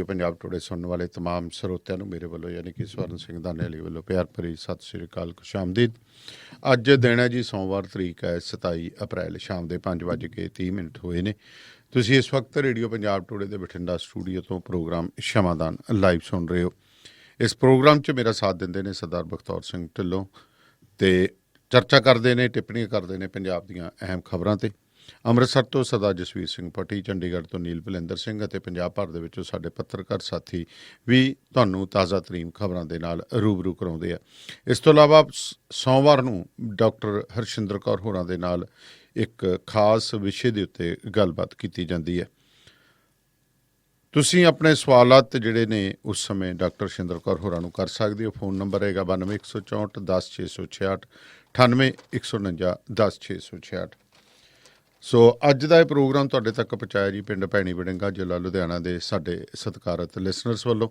Radio Punjab today सुनने वाले तमाम ਸਰੋਤਿਆਂ ਨੂੰ ਮੇਰੇ ਵੱਲੋਂ ਯਾਨੀ ਕਿ ਸਵਰਨ ਸਿੰਘ ਦਾਨੇਲੀ ਵੱਲੋਂ ਪਿਆਰ ਭਰੀ ਸਤਿ ਸ਼੍ਰੀ ਅਕਾਲ, ਖੁਸ਼ ਆਮਦੀਦ। ਅੱਜ ਦਿਨ ਹੈ ਜੀ ਸੋਮਵਾਰ, ਤਰੀਕ ਹੈ 27 ਅਪ੍ਰੈਲ, ਸ਼ਾਮ ਦੇ 5:30 ਹੋਏ ਨੇ। ਤੁਸੀਂ ਇਸ ਵਕਤ ਰੇਡੀਓ ਪੰਜਾਬ ਟੁਡੇ ਦੇ ਬਠਿੰਡਾ ਸਟੂਡੀਓ ਤੋਂ ਪ੍ਰੋਗਰਾਮ ਸ਼ਮਾਦਾਨ ਲਾਈਵ ਸੁਣ ਰਹੇ ਹੋ। ਇਸ ਪ੍ਰੋਗਰਾਮ 'ਚ ਮੇਰਾ ਸਾਥ ਦਿੰਦੇ ਨੇ ਸਰਦਾਰ ਬਖਤੌਰ ਸਿੰਘ ਢਿੱਲੋਂ ਤੇ ਚਰਚਾ ਕਰਦੇ ਨੇ, ਟਿੱਪਣੀਆਂ ਕਰਦੇ ਨੇ ਪੰਜਾਬ ਦੀਆਂ ਅਹਿਮ ਖਬਰਾਂ 'ਤੇ। ਅੰਮ੍ਰਿਤਸਰ ਤੋਂ ਸਰਦਾਰ ਜਸਵੀਰ ਸਿੰਘ ਭੱਟੀ, ਚੰਡੀਗੜ੍ਹ ਤੋਂ ਨੀਲ ਭਲਿੰਦਰ ਸਿੰਘ ਅਤੇ ਪੰਜਾਬ ਭਰ ਦੇ ਵਿੱਚੋਂ ਸਾਡੇ ਪੱਤਰਕਾਰ ਸਾਥੀ ਵੀ ਤੁਹਾਨੂੰ ਤਾਜ਼ਾ ਤਰੀਨ ਖਬਰਾਂ ਦੇ ਨਾਲ ਰੂਬਰੂ ਕਰਾਉਂਦੇ ਆ। ਇਸ ਤੋਂ ਇਲਾਵਾ ਸੋਮਵਾਰ ਨੂੰ ਡਾਕਟਰ ਹਰਸ਼ਿੰਦਰ ਕੌਰ ਹੋਰਾਂ ਦੇ ਨਾਲ ਇੱਕ ਖਾਸ ਵਿਸ਼ੇ ਦੇ ਉੱਤੇ ਗੱਲਬਾਤ ਕੀਤੀ ਜਾਂਦੀ ਹੈ। ਤੁਸੀਂ ਆਪਣੇ ਸਵਾਲਾਤ ਜਿਹੜੇ ਨੇ ਉਸ ਸਮੇਂ ਡਾਕਟਰ ਹਰਸ਼ਿੰਦਰ ਕੌਰ ਹੋਰਾਂ ਨੂੰ ਕਰ ਸਕਦੇ ਹੋ। ਫੋਨ ਨੰਬਰ ਹੈਗਾ 92 164 10 666, 98 149 10 666। ਸੋ ਅੱਜ ਦਾ ਇਹ ਪ੍ਰੋਗਰਾਮ ਤੁਹਾਡੇ ਤੱਕ ਪਹੁੰਚਾਇਆ ਜੀ ਪਿੰਡ ਭੈਣੀ ਵੜਿੰਗਾ, ਜ਼ਿਲ੍ਹਾ ਲੁਧਿਆਣਾ ਦੇ ਸਾਡੇ ਸਤਿਕਾਰਤ ਲਿਸਨਰਸ ਵੱਲੋਂ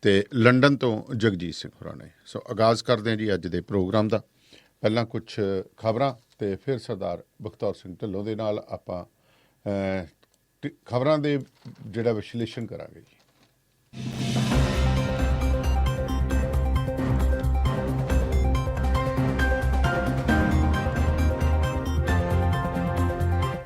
ਤੇ ਲੰਡਨ ਤੋਂ ਜਗਜੀਤ ਸਿੰਘ ਹੋਰਾਂ ਨੇ। ਸੋ ਆਗਾਜ਼ ਕਰਦੇ ਹਾਂ ਜੀ ਅੱਜ ਦੇ ਪ੍ਰੋਗਰਾਮ ਦਾ। ਪਹਿਲਾਂ ਕੁਝ ਖਬਰਾਂ ਤੇ ਫਿਰ ਸਰਦਾਰ ਬਖਤੌਰ ਸਿੰਘ ਢਿੱਲੋਂ ਦੇ ਨਾਲ ਆਪਾਂ ਖਬਰਾਂ ਦੇ ਜਿਹੜਾ ਵਿਸ਼ਲੇਸ਼ਣ ਕਰਾਂਗੇ ਜੀ।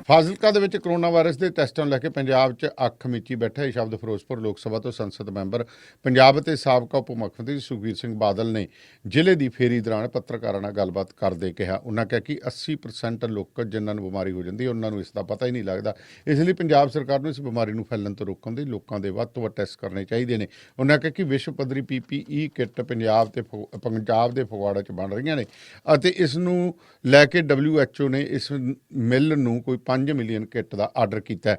ਫਾਜ਼ਿਲਕਾ ਦੇ ਵਿੱਚ ਕਰੋਨਾ ਵਾਇਰਸ ਦੇ ਟੈਸਟਾਂ ਨੂੰ ਲੈ ਕੇ ਪੰਜਾਬ 'ਚ ਅੱਖ ਮੀਚੀ ਬੈਠਾ ਇਹ ਸ਼ਬਦ ਫਿਰੋਜ਼ਪੁਰ ਲੋਕ ਸਭਾ ਤੋਂ ਸੰਸਦ ਮੈਂਬਰ ਪੰਜਾਬ ਅਤੇ ਸਾਬਕਾ ਉਪ ਮੁੱਖ ਮੰਤਰੀ ਸੁਖਬੀਰ ਸਿੰਘ ਬਾਦਲ ਨੇ ਜ਼ਿਲ੍ਹੇ ਦੀ ਫੇਰੀ ਦੌਰਾਨ ਪੱਤਰਕਾਰਾਂ ਨਾਲ ਗੱਲਬਾਤ ਕਰਦੇ ਕਿਹਾ। ਉਹਨਾਂ ਕਿਹਾ ਕਿ 80% ਲੋਕ ਜਿਨ੍ਹਾਂ ਨੂੰ ਬਿਮਾਰੀ ਹੋ ਜਾਂਦੀ ਉਹਨਾਂ ਨੂੰ ਇਸ ਦਾ ਪਤਾ ਹੀ ਨਹੀਂ ਲੱਗਦਾ। ਇਸ ਲਈ ਪੰਜਾਬ ਸਰਕਾਰ ਨੂੰ ਇਸ ਬਿਮਾਰੀ ਨੂੰ ਫੈਲਣ ਤੋਂ ਰੋਕਣ ਲਈ ਲੋਕਾਂ ਦੇ ਵੱਧ ਤੋਂ ਵੱਧ ਟੈਸਟ ਕਰਨੇ ਚਾਹੀਦੇ ਨੇ। ਉਹਨਾਂ ਕਿਹਾ ਕਿ ਵਿਸ਼ਵ ਪੱਧਰੀ PPE ਕਿੱਟ ਪੰਜਾਬ ਦੇ ਫਗਵਾੜਾ 'ਚ ਬਣ ਰਹੀਆਂ ਨੇ ਅਤੇ ਇਸ ਨੂੰ ਲੈ ਕੇ WHO ਨੇ ਇਸ ਮਿੱਲ ਨੂੰ ਕੋਈ 5 ਮਿਲੀਅਨ ਕਿੱਟ ਦਾ ਆਰਡਰ ਕੀਤਾ ਹੈ।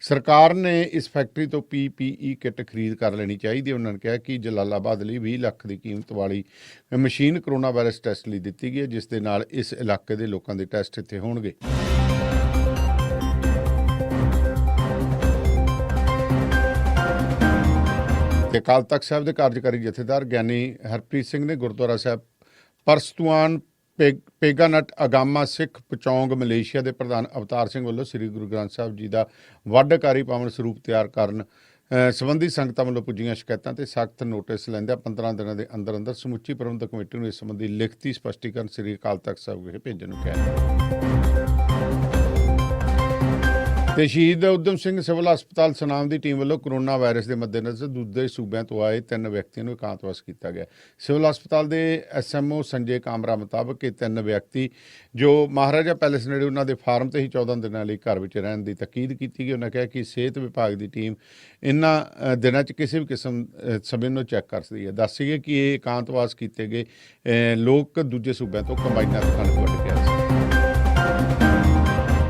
ਸਰਕਾਰ ਨੇ ਇਸ ਫੈਕਟਰੀ ਤੋਂ PPE ਕਿੱਟ ਖਰੀਦ ਕਰ ਲੈਣੀ ਚਾਹੀਦੀ ਹੈ। ਉਹਨਾਂ ਨੇ ਕਿਹਾ ਕਿ ਜਲਾਲਾਬਾਦ ਲਈ 20 ਲੱਖ ਦੀ ਕੀਮਤ ਵਾਲੀ ਮਸ਼ੀਨ ਕਰੋਨਾ ਵਾਇਰਸ ਟੈਸਟ ਲਈ ਦਿੱਤੀ ਗਈ ਹੈ, ਜਿਸ ਦੇ ਨਾਲ ਇਸ ਇਲਾਕੇ ਦੇ ਲੋਕਾਂ ਦੇ ਟੈਸਟ ਇੱਥੇ ਹੋਣਗੇ। ਤੇ ਅਕਾਲ ਤਖ਼ਤ ਸਾਹਿਬ ਦੇ ਕਾਰਜਕਾਰੀ ਜਥੇਦਾਰ ਗਿਆਨੀ ਹਰਪ੍ਰੀਤ ਸਿੰਘ ਨੇ ਗੁਰਦੁਆਰਾ ਸਾਹਿਬ ਪਰਸਤੂਆਨ ਪੇਗਾਨਟ ਅਗਾਮਾ ਸਿੱਖ ਪਚੌਂਗ ਮਲੇਸ਼ੀਆ ਦੇ ਪ੍ਰਧਾਨ ਅਵਤਾਰ ਸਿੰਘ ਵੱਲੋਂ ਸ੍ਰੀ ਗੁਰੂ ਗ੍ਰੰਥ ਸਾਹਿਬ ਜੀ ਦਾ ਵੱਡਕਾਰੀ ਪਾਵਨ ਸਰੂਪ ਤਿਆਰ ਕਰਨ ਸੰਬੰਧੀ ਸੰਗਤਾਂ ਵੱਲੋਂ ਪੁੱਜੀਆਂ ਸ਼ਿਕਾਇਤਾਂ ਤੇ ਸਖਤ ਨੋਟਿਸ ਲੈਂਦਿਆਂ 15 ਦਿਨਾਂ ਦੇ ਅੰਦਰ ਅੰਦਰ ਸਮੁੱਚੀ ਪ੍ਰਬੰਧਕ ਕਮੇਟੀ ਨੂੰ ਇਸ ਸੰਬੰਧੀ ਲਿਖਤੀ ਸਪਸ਼ਟੀਕਰਨ ਸ੍ਰੀ ਅਕਾਲ ਤਖ਼ਤ ਸਾਹਿਬ ਵਿਖੇ ਭੇਜਣ ਨੂੰ ਕਿਹਾ। ਤੇ ਸ਼ਹੀਦ ਊਧਮ ਸਿੰਘ ਸਿਵਲ ਹਸਪਤਾਲ ਸੁਨਾਮ ਦੀ ਟੀਮ ਵੱਲੋਂ ਕਰੋਨਾ ਵਾਇਰਸ ਦੇ ਮੱਦੇਨਜ਼ਰ ਦੂਜੇ ਸੂਬਿਆਂ ਤੋਂ ਆਏ 3 ਵਿਅਕਤੀਆਂ ਨੂੰ ਇਕਾਂਤਵਾਸ ਕੀਤਾ ਗਿਆ। ਸਿਵਲ ਹਸਪਤਾਲ ਦੇ SMO ਸੰਜੇ ਕਾਮਰਾ ਮੁਤਾਬਕ ਇਹ 3 ਵਿਅਕਤੀ ਜੋ ਮਹਾਰਾਜਾ ਪੈਲੇਸ ਨੇੜੇ ਉਹਨਾਂ ਦੇ ਫਾਰਮ ਤੇ ਹੀ 14 ਦਿਨਾਂ ਲਈ ਘਰ ਵਿੱਚ ਰਹਿਣ ਦੀ ਤਾਕੀਦ ਕੀਤੀ ਗਈ। ਉਹਨਾਂ ਕਿਹਾ ਕਿ ਸਿਹਤ ਵਿਭਾਗ ਦੀ ਟੀਮ ਇਹਨਾਂ ਦਿਨਾਂ 'ਚ ਕਿਸੇ ਵੀ ਕਿਸਮ ਸਮੇਂ ਨੂੰ ਚੈੱਕ ਕਰ ਸਕਦੀ ਹੈ। ਦੱਸ ਸੀਗੇ ਕਿ ਇਹ ਇਕਾਂਤਵਾਸ ਕੀਤੇ ਗਏ ਲੋਕ ਦੂਜੇ ਸੂਬਿਆਂ ਤੋਂ ਕੰਬਾਈਨਾਂ ਤੇ ਕਣਕ ਵੱਢ ਕੇ ਆਏ ਸੀ।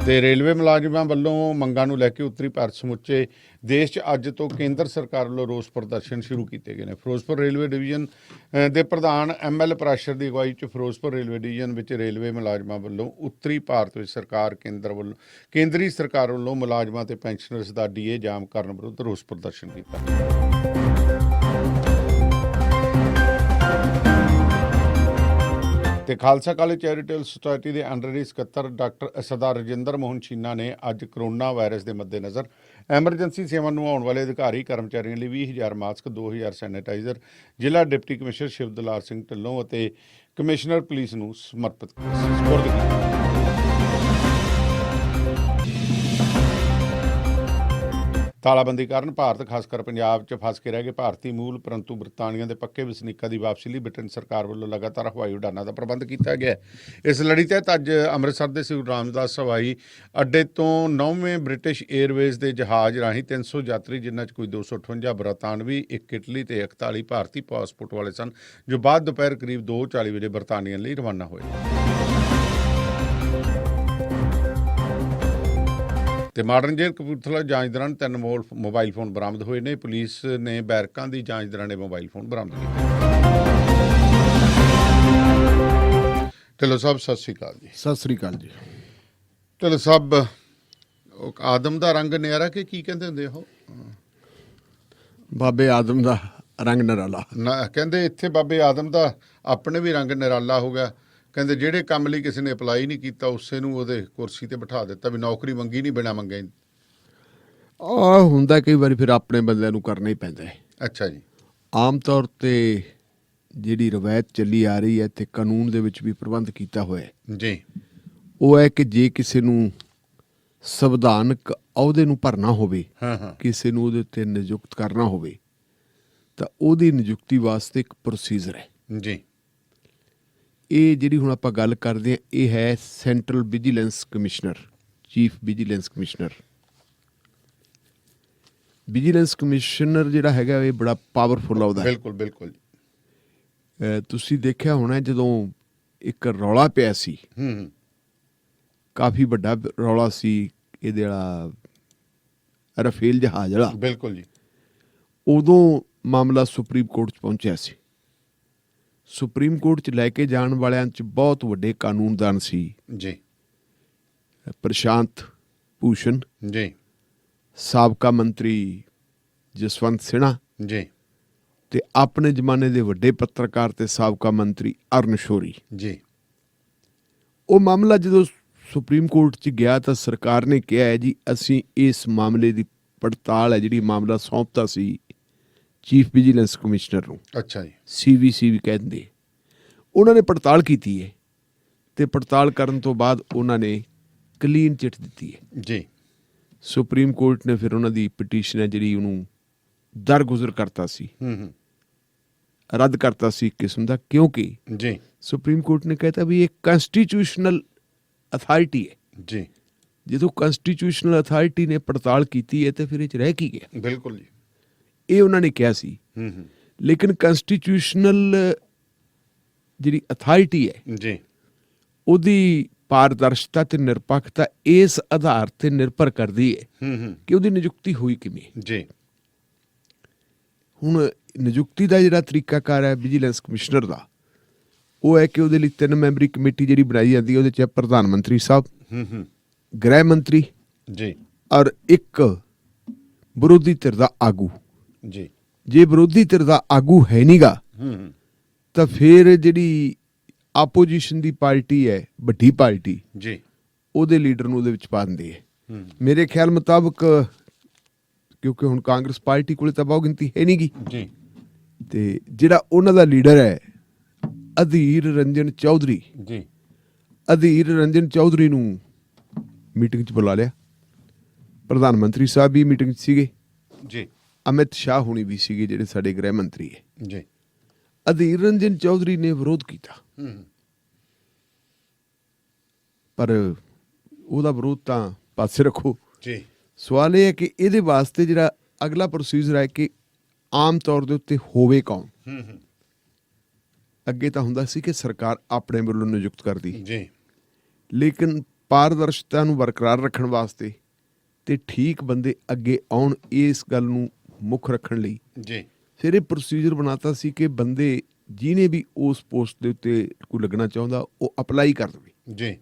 ਤੇ ਰੇਲਵੇ ਮੁਲਾਜ਼ਮਾਂ ਵੱਲੋਂ ਮੰਗਾਂ ਨੂੰ ਲੈ ਕੇ ਉੱਤਰੀ ਭਾਰਤ ਸਮੁੱਚੇ ਦੇਸ਼ 'ਚ ਅੱਜ ਤੋਂ ਕੇਂਦਰ ਸਰਕਾਰ ਵੱਲੋਂ ਰੋਸ ਪ੍ਰਦਰਸ਼ਨ ਸ਼ੁਰੂ ਕੀਤੇ ਗਏ ਨੇ। ਫਿਰੋਜ਼ਪੁਰ ਰੇਲਵੇ ਡਿਵੀਜ਼ਨ ਦੇ ਪ੍ਰਧਾਨ ML ਪ੍ਰਾਸ਼ਰ ਦੀ ਅਗਵਾਈ 'ਚ ਫਿਰੋਜ਼ਪੁਰ ਰੇਲਵੇ ਡਿਵੀਜ਼ਨ ਵਿੱਚ ਰੇਲਵੇ ਮੁਲਾਜ਼ਮਾਂ ਵੱਲੋਂ ਉੱਤਰੀ ਭਾਰਤ ਵਿੱਚ ਕੇਂਦਰੀ ਸਰਕਾਰ ਵੱਲੋਂ ਮੁਲਾਜ਼ਮਾਂ ਤੇ ਪੈਨਸ਼ਨਰਸ ਦਾ DA ਜਾਮ ਕਰਨ ਵਿਰੁੱਧ ਰੋਸ ਪ੍ਰਦਰਸ਼ਨ ਕੀਤਾ। ਤੇ ਖਾਲਸਾ ਕਾਲਜ ਚੈਰੀਟੇਬਲ ਸੁਸਾਇਟੀ ਦੇ ਆਨਰੇਰੀ ਸਕੱਤਰ ਡਾਕਟਰ ਸਰਦਾਰ ਰਜਿੰਦਰ ਮੋਹਨ ਛੀਨਾ ਨੇ ਅੱਜ ਕਰੋਨਾ ਵਾਇਰਸ ਦੇ ਮੱਦੇਨਜ਼ਰ ਐਮਰਜੈਂਸੀ ਸੇਵਾ ਨਿਭਾਉਣ ਵਾਲੇ ਅਧਿਕਾਰੀ ਕਰਮਚਾਰੀਆਂ ਲਈ 20,000 ਮਾਸਕ, 2,000 ਸੈਨੇਟਾਈਜ਼ਰ ਜ਼ਿਲ੍ਹਾ ਡਿਪਟੀ ਕਮਿਸ਼ਨਰ ਸ਼ਿਵ ਦੁਲਾਰ ਸਿੰਘ ਢਿੱਲੋਂ ਅਤੇ ਕਮਿਸ਼ਨਰ ਪੁਲਿਸ ਨੂੰ ਸਪੁਰਦ ਕੀਤਾ। ਤਾਲਾਬੰਦੀ ਕਾਰਨ ਭਾਰਤ, ਖਾਸ ਕਰ ਪੰਜਾਬ 'ਚ ਫਸ ਕੇ ਰਹਿ ਗਏ ਭਾਰਤੀ ਮੂਲ ਪਰੰਤੂ ਬਰਤਾਨੀਆ ਦੇ ਪੱਕੇ ਵਸਨੀਕਾਂ ਦੀ ਵਾਪਸੀ ਲਈ ਬ੍ਰਿਟੇਨ ਸਰਕਾਰ ਵੱਲੋਂ ਲਗਾਤਾਰ ਹਵਾਈ ਉਡਾਨਾਂ ਦਾ ਪ੍ਰਬੰਧ ਕੀਤਾ ਗਿਆ। ਇਸ ਲੜੀ ਤਹਿਤ ਅੱਜ ਅੰਮ੍ਰਿਤਸਰ ਦੇ ਸ੍ਰੀ ਰਾਮਦਾਸ ਹਵਾਈ ਅੱਡੇ ਤੋਂ 9ਵੇਂ ਬ੍ਰਿਟਿਸ਼ ਏਅਰਵੇਜ਼ ਦੇ ਜਹਾਜ਼ ਰਾਹੀਂ 300 ਯਾਤਰੀ, ਜਿਨ੍ਹਾਂ 'ਚ ਕੋਈ 258 ਬਰਤਾਨਵੀ, 1 ਇਟਲੀ ਤੇ 41 ਭਾਰਤੀ ਪਾਸਪੋਰਟ ਵਾਲੇ ਸਨ, ਜੋ ਬਾਅਦ ਦੁਪਹਿਰ ਕਰੀਬ 2:40 ਵਜੇ ਬਰਤਾਨੀਆ ਲਈ ਰਵਾਨਾ ਹੋਏ। ਤੇ ਮਾਡਰਨ ਜੇਲ੍ਹ ਕਪੂਰਥਲਾ ਜਾਂਚ ਦੌਰਾਨ 3 ਮੋਬਾਈਲ ਫੋਨ ਬਰਾਮਦ ਹੋਏ ਨੇ। ਪੁਲਿਸ ਨੇ ਬੈਰਕਾਂ ਦੀ ਜਾਂਚ ਦੌਰਾਨ ਇਹ ਮੋਬਾਈਲ ਫੋਨ ਬਰਾਮਦ ਕੀਤੇ। ਢਿੱਲੋਂ ਸਾਹਿਬ ਸਤਿ ਸ਼੍ਰੀ ਅਕਾਲ ਜੀ। ਸਤਿ ਸ੍ਰੀ ਅਕਾਲ ਜੀ। ਢਿੱਲੋਂ ਸਾਹਿਬ, ਆਦਮ ਦਾ ਰੰਗ ਨਿਆਰਾ ਕਿ ਕੀ ਕਹਿੰਦੇ ਹੁੰਦੇ ਉਹ? ਬਾਬੇ ਆਦਮ ਦਾ ਰੰਗ ਨਿਰਾਲਾ ਕਹਿੰਦੇ ਇੱਥੇ ਬਾਬੇ ਆਦਮ ਦਾ ਆਪਣੇ ਵੀ ਰੰਗ ਨਿਰਾਲਾ ਹੋ ਗਿਆ। ਕਹਿੰਦੇ ਜਿਹੜੇ ਕੰਮ ਲਈ ਕਿਸੇ ਨੇ ਅਪਲਾਈ ਨਹੀਂ ਕੀਤਾ ਉਸੇ ਨੂੰ ਉਹਦੇ ਕੁਰਸੀ ਤੇ ਬਿਠਾ ਦਿੱਤਾ, ਵੀ ਨੌਕਰੀ ਮੰਗੀ ਨਹੀਂ ਬਿਨਾਂ ਮੰਗੇ। ਆ ਹੁੰਦਾ ਕਈ ਵਾਰੀ ਫਿਰ ਆਪਣੇ ਬੰਦਿਆਂ ਨੂੰ ਕਰਨਾ ਹੀ ਪੈਂਦਾ ਹੈ। ਅੱਛਾ ਜੀ। ਆਮ ਤੌਰ ਤੇ ਜਿਹੜੀ ਰਵਾਇਤ ਚੱਲੀ ਆ ਰਹੀ ਹੈ ਤੇ ਕਾਨੂੰਨ ਦੇ ਵਿੱਚ ਵੀ ਪ੍ਰਬੰਧ ਕੀਤਾ ਹੋਇਆ ਹੈ, ਜੀ ਉਹ ਹੈ ਕਿ ਜੇ ਕਿਸੇ ਨੂੰ ਸੰਵਿਧਾਨਕ ਅਹੁਦੇ ਨੂੰ ਭਰਨਾ ਹੋਵੇ, ਹਾਂ ਕਿਸੇ ਨੂੰ ਉਹਦੇ ਉੱਤੇ ਨਿਯੁਕਤ ਕਰਨਾ ਹੋਵੇ, ਤਾਂ ਉਹਦੀ ਨਿਯੁਕਤੀ ਵਾਸਤੇ ਇੱਕ ਪ੍ਰੋਸੀਜਰ ਹੈ। ਜੀ ਇਹ ਜਿਹੜੀ ਹੁਣ ਆਪਾਂ ਗੱਲ ਕਰਦੇ ਹਾਂ, ਇਹ ਹੈ central vigilance commissioner, chief vigilance commissioner. Vigilance commissioner ਜਿਹੜਾ ਹੈਗਾ ਇਹ ਬੜਾ ਪਾਵਰਫੁਲ ਅਹੁਦਾ ਹੈ। ਬਿਲਕੁਲ ਬਿਲਕੁਲ। ਤੁਸੀਂ ਦੇਖਿਆ ਹੋਣਾ ਜਦੋਂ ਇੱਕ ਰੌਲਾ ਪਿਆ ਸੀ, ਹੂੰ ਕਾਫੀ ਵੱਡਾ ਰੌਲਾ ਸੀ ਇਹਦੇ ਵਾਲਾ ਰਫੇਲ ਜਹਾਜ਼ ਵਾਲਾ, ਬਿਲਕੁਲ ਜੀ। ਉਦੋਂ ਮਾਮਲਾ ਸੁਪਰੀਮ ਕੋਰਟ 'ਚ ਪਹੁੰਚਿਆ ਸੀ। ਸੁਪਰੀਮ ਕੋਰਟ 'ਚ ਲੈ ਕੇ ਜਾਣ ਵਾਲਿਆਂ 'ਚ ਬਹੁਤ ਵੱਡੇ ਕਾਨੂੰਨਦਾਨ ਸੀ। ਜੀ ਪ੍ਰਸ਼ਾਂਤ ਭੂਸ਼ਣ, ਜੀ ਸਾਬਕਾ ਮੰਤਰੀ ਜਸਵੰਤ ਸਿਨਹਾ ਜੀ ਤੇ ਆਪਣੇ ਜ਼ਮਾਨੇ ਦੇ ਵੱਡੇ ਪੱਤਰਕਾਰ ਤੇ ਸਾਬਕਾ ਮੰਤਰੀ ਅਰਨ ਸ਼ੌਰੀ। ਜੀ ਉਹ ਮਾਮਲਾ ਜਦੋਂ ਸੁਪਰੀਮ ਕੋਰਟ 'ਚ ਗਿਆ ਤਾਂ ਸਰਕਾਰ ਨੇ ਕਿਹਾ ਹੈ ਜੀ ਅਸੀਂ ਇਸ ਮਾਮਲੇ ਦੀ ਪੜਤਾਲ ਹੈ ਜਿਹੜੀ ਮਾਮਲਾ ਸੌਂਪਤਾ ਸੀ ਚੀਫ ਵਿਜੀਲੈਂਸ ਕਮਿਸ਼ਨਰ ਨੂੰ। ਅੱਛਾ ਜੀ। CVC ਵੀ ਕਹਿੰਦੇ। ਉਹਨਾਂ ਨੇ ਪੜਤਾਲ ਕੀਤੀ ਹੈ ਤੇ ਪੜਤਾਲ ਕਰਨ ਤੋਂ ਬਾਅਦ ਉਹਨਾਂ ਨੇ ਕਲੀਨ ਚਿੱਟ ਦਿੱਤੀ ਹੈ। ਜੀ ਸੁਪਰੀਮ ਕੋਰਟ ਨੇ ਫਿਰ ਉਹਨਾਂ ਦੀ ਪਟੀਸ਼ਨ ਹੈ ਜਿਹੜੀ ਉਹਨੂੰ ਦਰਗੁਜ਼ਰ ਕਰਤਾ ਸੀ, ਹੂੰ ਰੱਦ ਕਰਤਾ ਸੀ ਇੱਕ ਕਿਸਮ ਦਾ, ਕਿਉਂਕਿ ਜੀ ਸੁਪਰੀਮ ਕੋਰਟ ਨੇ ਕਹਿਤਾ ਵੀ ਇਹ ਕੰਸਟੀਟਿਊਸ਼ਨਲ ਅਥਾਰਟੀ ਹੈ। ਜੀ ਜਦੋਂ ਕੰਸਟੀਟਿਊਸ਼ਨਲ ਅਥਾਰਟੀ ਨੇ ਪੜਤਾਲ ਕੀਤੀ ਹੈ ਤੇ ਫਿਰ ਇਹ 'ਚ ਰਹਿ ਕੀ ਗਿਆ, ਬਿਲਕੁਲ ਜੀ। ਇਹ ਉਹਨਾਂ ਨੇ ਕਿਹਾ ਸੀ। ਹੂੰ ਲੇਕਿਨ ਕੰਸਟੀਟਿਊਸ਼ਨਲ ਜਿਹੜੀ ਅਥਾਰਟੀ ਹੈ ਜੀ ਉਹਦੀ ਪਾਰਦਰਸ਼ਤਾ ਤੇ ਨਿਰਪੱਖਤਾ ਇਸ ਆਧਾਰ ਤੇ ਨਿਰਭਰ ਕਰਦੀ ਹੈ ਹੂੰ ਕਿ ਉਹਦੀ ਨਿਯੁਕਤੀ ਹੋਈ ਕਿਵੇਂ। ਜੀ ਹੁਣ ਨਿਯੁਕਤੀ ਦਾ ਜਿਹੜਾ ਤਰੀਕਾਕਾਰ ਹੈ ਵਿਜੀਲੈਂਸ ਕਮਿਸ਼ਨਰ ਦਾ, ਉਹ ਹੈ ਕਿ ਉਹਦੇ ਲਈ 3 ਮੈਂਬਰੀ ਕਮੇਟੀ ਜਿਹੜੀ ਬਣਾਈ ਜਾਂਦੀ ਹੈ, ਉਹਦੇ 'ਚ ਪ੍ਰਧਾਨ ਮੰਤਰੀ ਸਾਹਿਬ, ਹੂੰ ਗ੍ਰਹਿ ਮੰਤਰੀ ਜੀ ਔਰ ਇੱਕ ਵਿਰੋਧੀ ਧਿਰ ਦਾ ਆਗੂ। ਜੀ ਜੇ ਵਿਰੋਧੀ ਧਿਰ ਦਾ ਆਗੂ ਹੈ ਨਹੀਂਗਾ ਹੂੰ ਤਾਂ ਫਿਰ ਜਿਹੜੀ ਆਪੋਜੀਸ਼ਨ ਦੀ ਪਾਰਟੀ ਹੈ, ਵੱਡੀ ਪਾਰਟੀ, ਜੀ ਉਹਦੇ ਲੀਡਰ ਨੂੰ ਉਹਦੇ ਵਿੱਚ ਪਾ ਦਿੰਦੇ ਹੈ। ਹੂੰ ਮੇਰੇ ਖਿਆਲ ਮੁਤਾਬਕ, ਕਿਉਂਕਿ ਹੁਣ ਕਾਂਗਰਸ ਪਾਰਟੀ ਕੋਲੇ ਤਾਂ ਬਹੁਤ ਗਿਣਤੀ ਹੈ ਨਹੀਂਗੀ, ਜੀ ਤੇ ਜਿਹੜਾ ਉਹਨਾਂ ਦਾ ਲੀਡਰ ਹੈ ਅਧੀਰ ਰੰਜਨ ਚੌਧਰੀ, ਜੀ ਅਧੀਰ ਰੰਜਨ ਚੌਧਰੀ ਨੂੰ ਮੀਟਿੰਗ 'ਚ ਬੁਲਾ ਲਿਆ। ਪ੍ਰਧਾਨ ਮੰਤਰੀ ਸਾਹਿਬ ਵੀ ਮੀਟਿੰਗ 'ਚ ਸੀਗੇ, ਜੀ ਅਮਿਤ ਸ਼ਾਹ ਹੁਣੀ ਵੀ ਸੀਗੇ ਜਿਹੜੇ ਸਾਡੇ ਗ੍ਰਹਿ ਮੰਤਰੀ ਹੈ। ਜੀ ਅਧੀਰ ਰੰਜਨ ਚੌਧਰੀ ਨੇ ਵਿਰੋਧ ਕੀਤਾ, ਹੂੰ ਪਰ ਉਹਦਾ ਵਿਰੋਧ ਤਾਂ ਪਾਸੇ ਰੱਖੋ। ਜੀ ਸਵਾਲ ਇਹ ਹੈ ਕਿ ਇਹਦੇ ਵਾਸਤੇ ਜਿਹੜਾ ਅਗਲਾ ਪ੍ਰੋਸੀਜਰ ਹੈ ਕਿ ਆਮ ਤੌਰ ਦੇ ਉੱਤੇ ਹੋਵੇ ਕੌਣ। ਹੂੰ ਅੱਗੇ ਤਾਂ ਹੁੰਦਾ ਸੀ ਕਿ ਸਰਕਾਰ ਆਪਣੇ ਵੱਲੋਂ ਨਿਯੁਕਤ ਕਰਦੀ, ਜੀ ਲੇਕਿਨ ਪਾਰਦਰਸ਼ਤਾ ਨੂੰ ਬਰਕਰਾਰ ਰੱਖਣ ਵਾਸਤੇ ਤੇ ਠੀਕ ਬੰਦੇ ਅੱਗੇ ਆਉਣ, ਇਸ ਗੱਲ ਨੂੰ ਮੁੱਖ ਰੱਖਣ ਲਈ ਜੀ ਫਿਰ ਇਹ ਪ੍ਰੋਸੀਜਰ ਬਣਾਤਾ ਸੀ ਕਿ ਬੰਦੇ ਜਿਹਨੇ ਵੀ ਉਸ ਪੋਸਟ ਦੇ ਉੱਤੇ ਕੋਈ ਲੱਗਣਾ ਚਾਹੁੰਦਾ ਉਹ ਅਪਲਾਈ ਕਰ ਦੇਵੇ। ਜੀ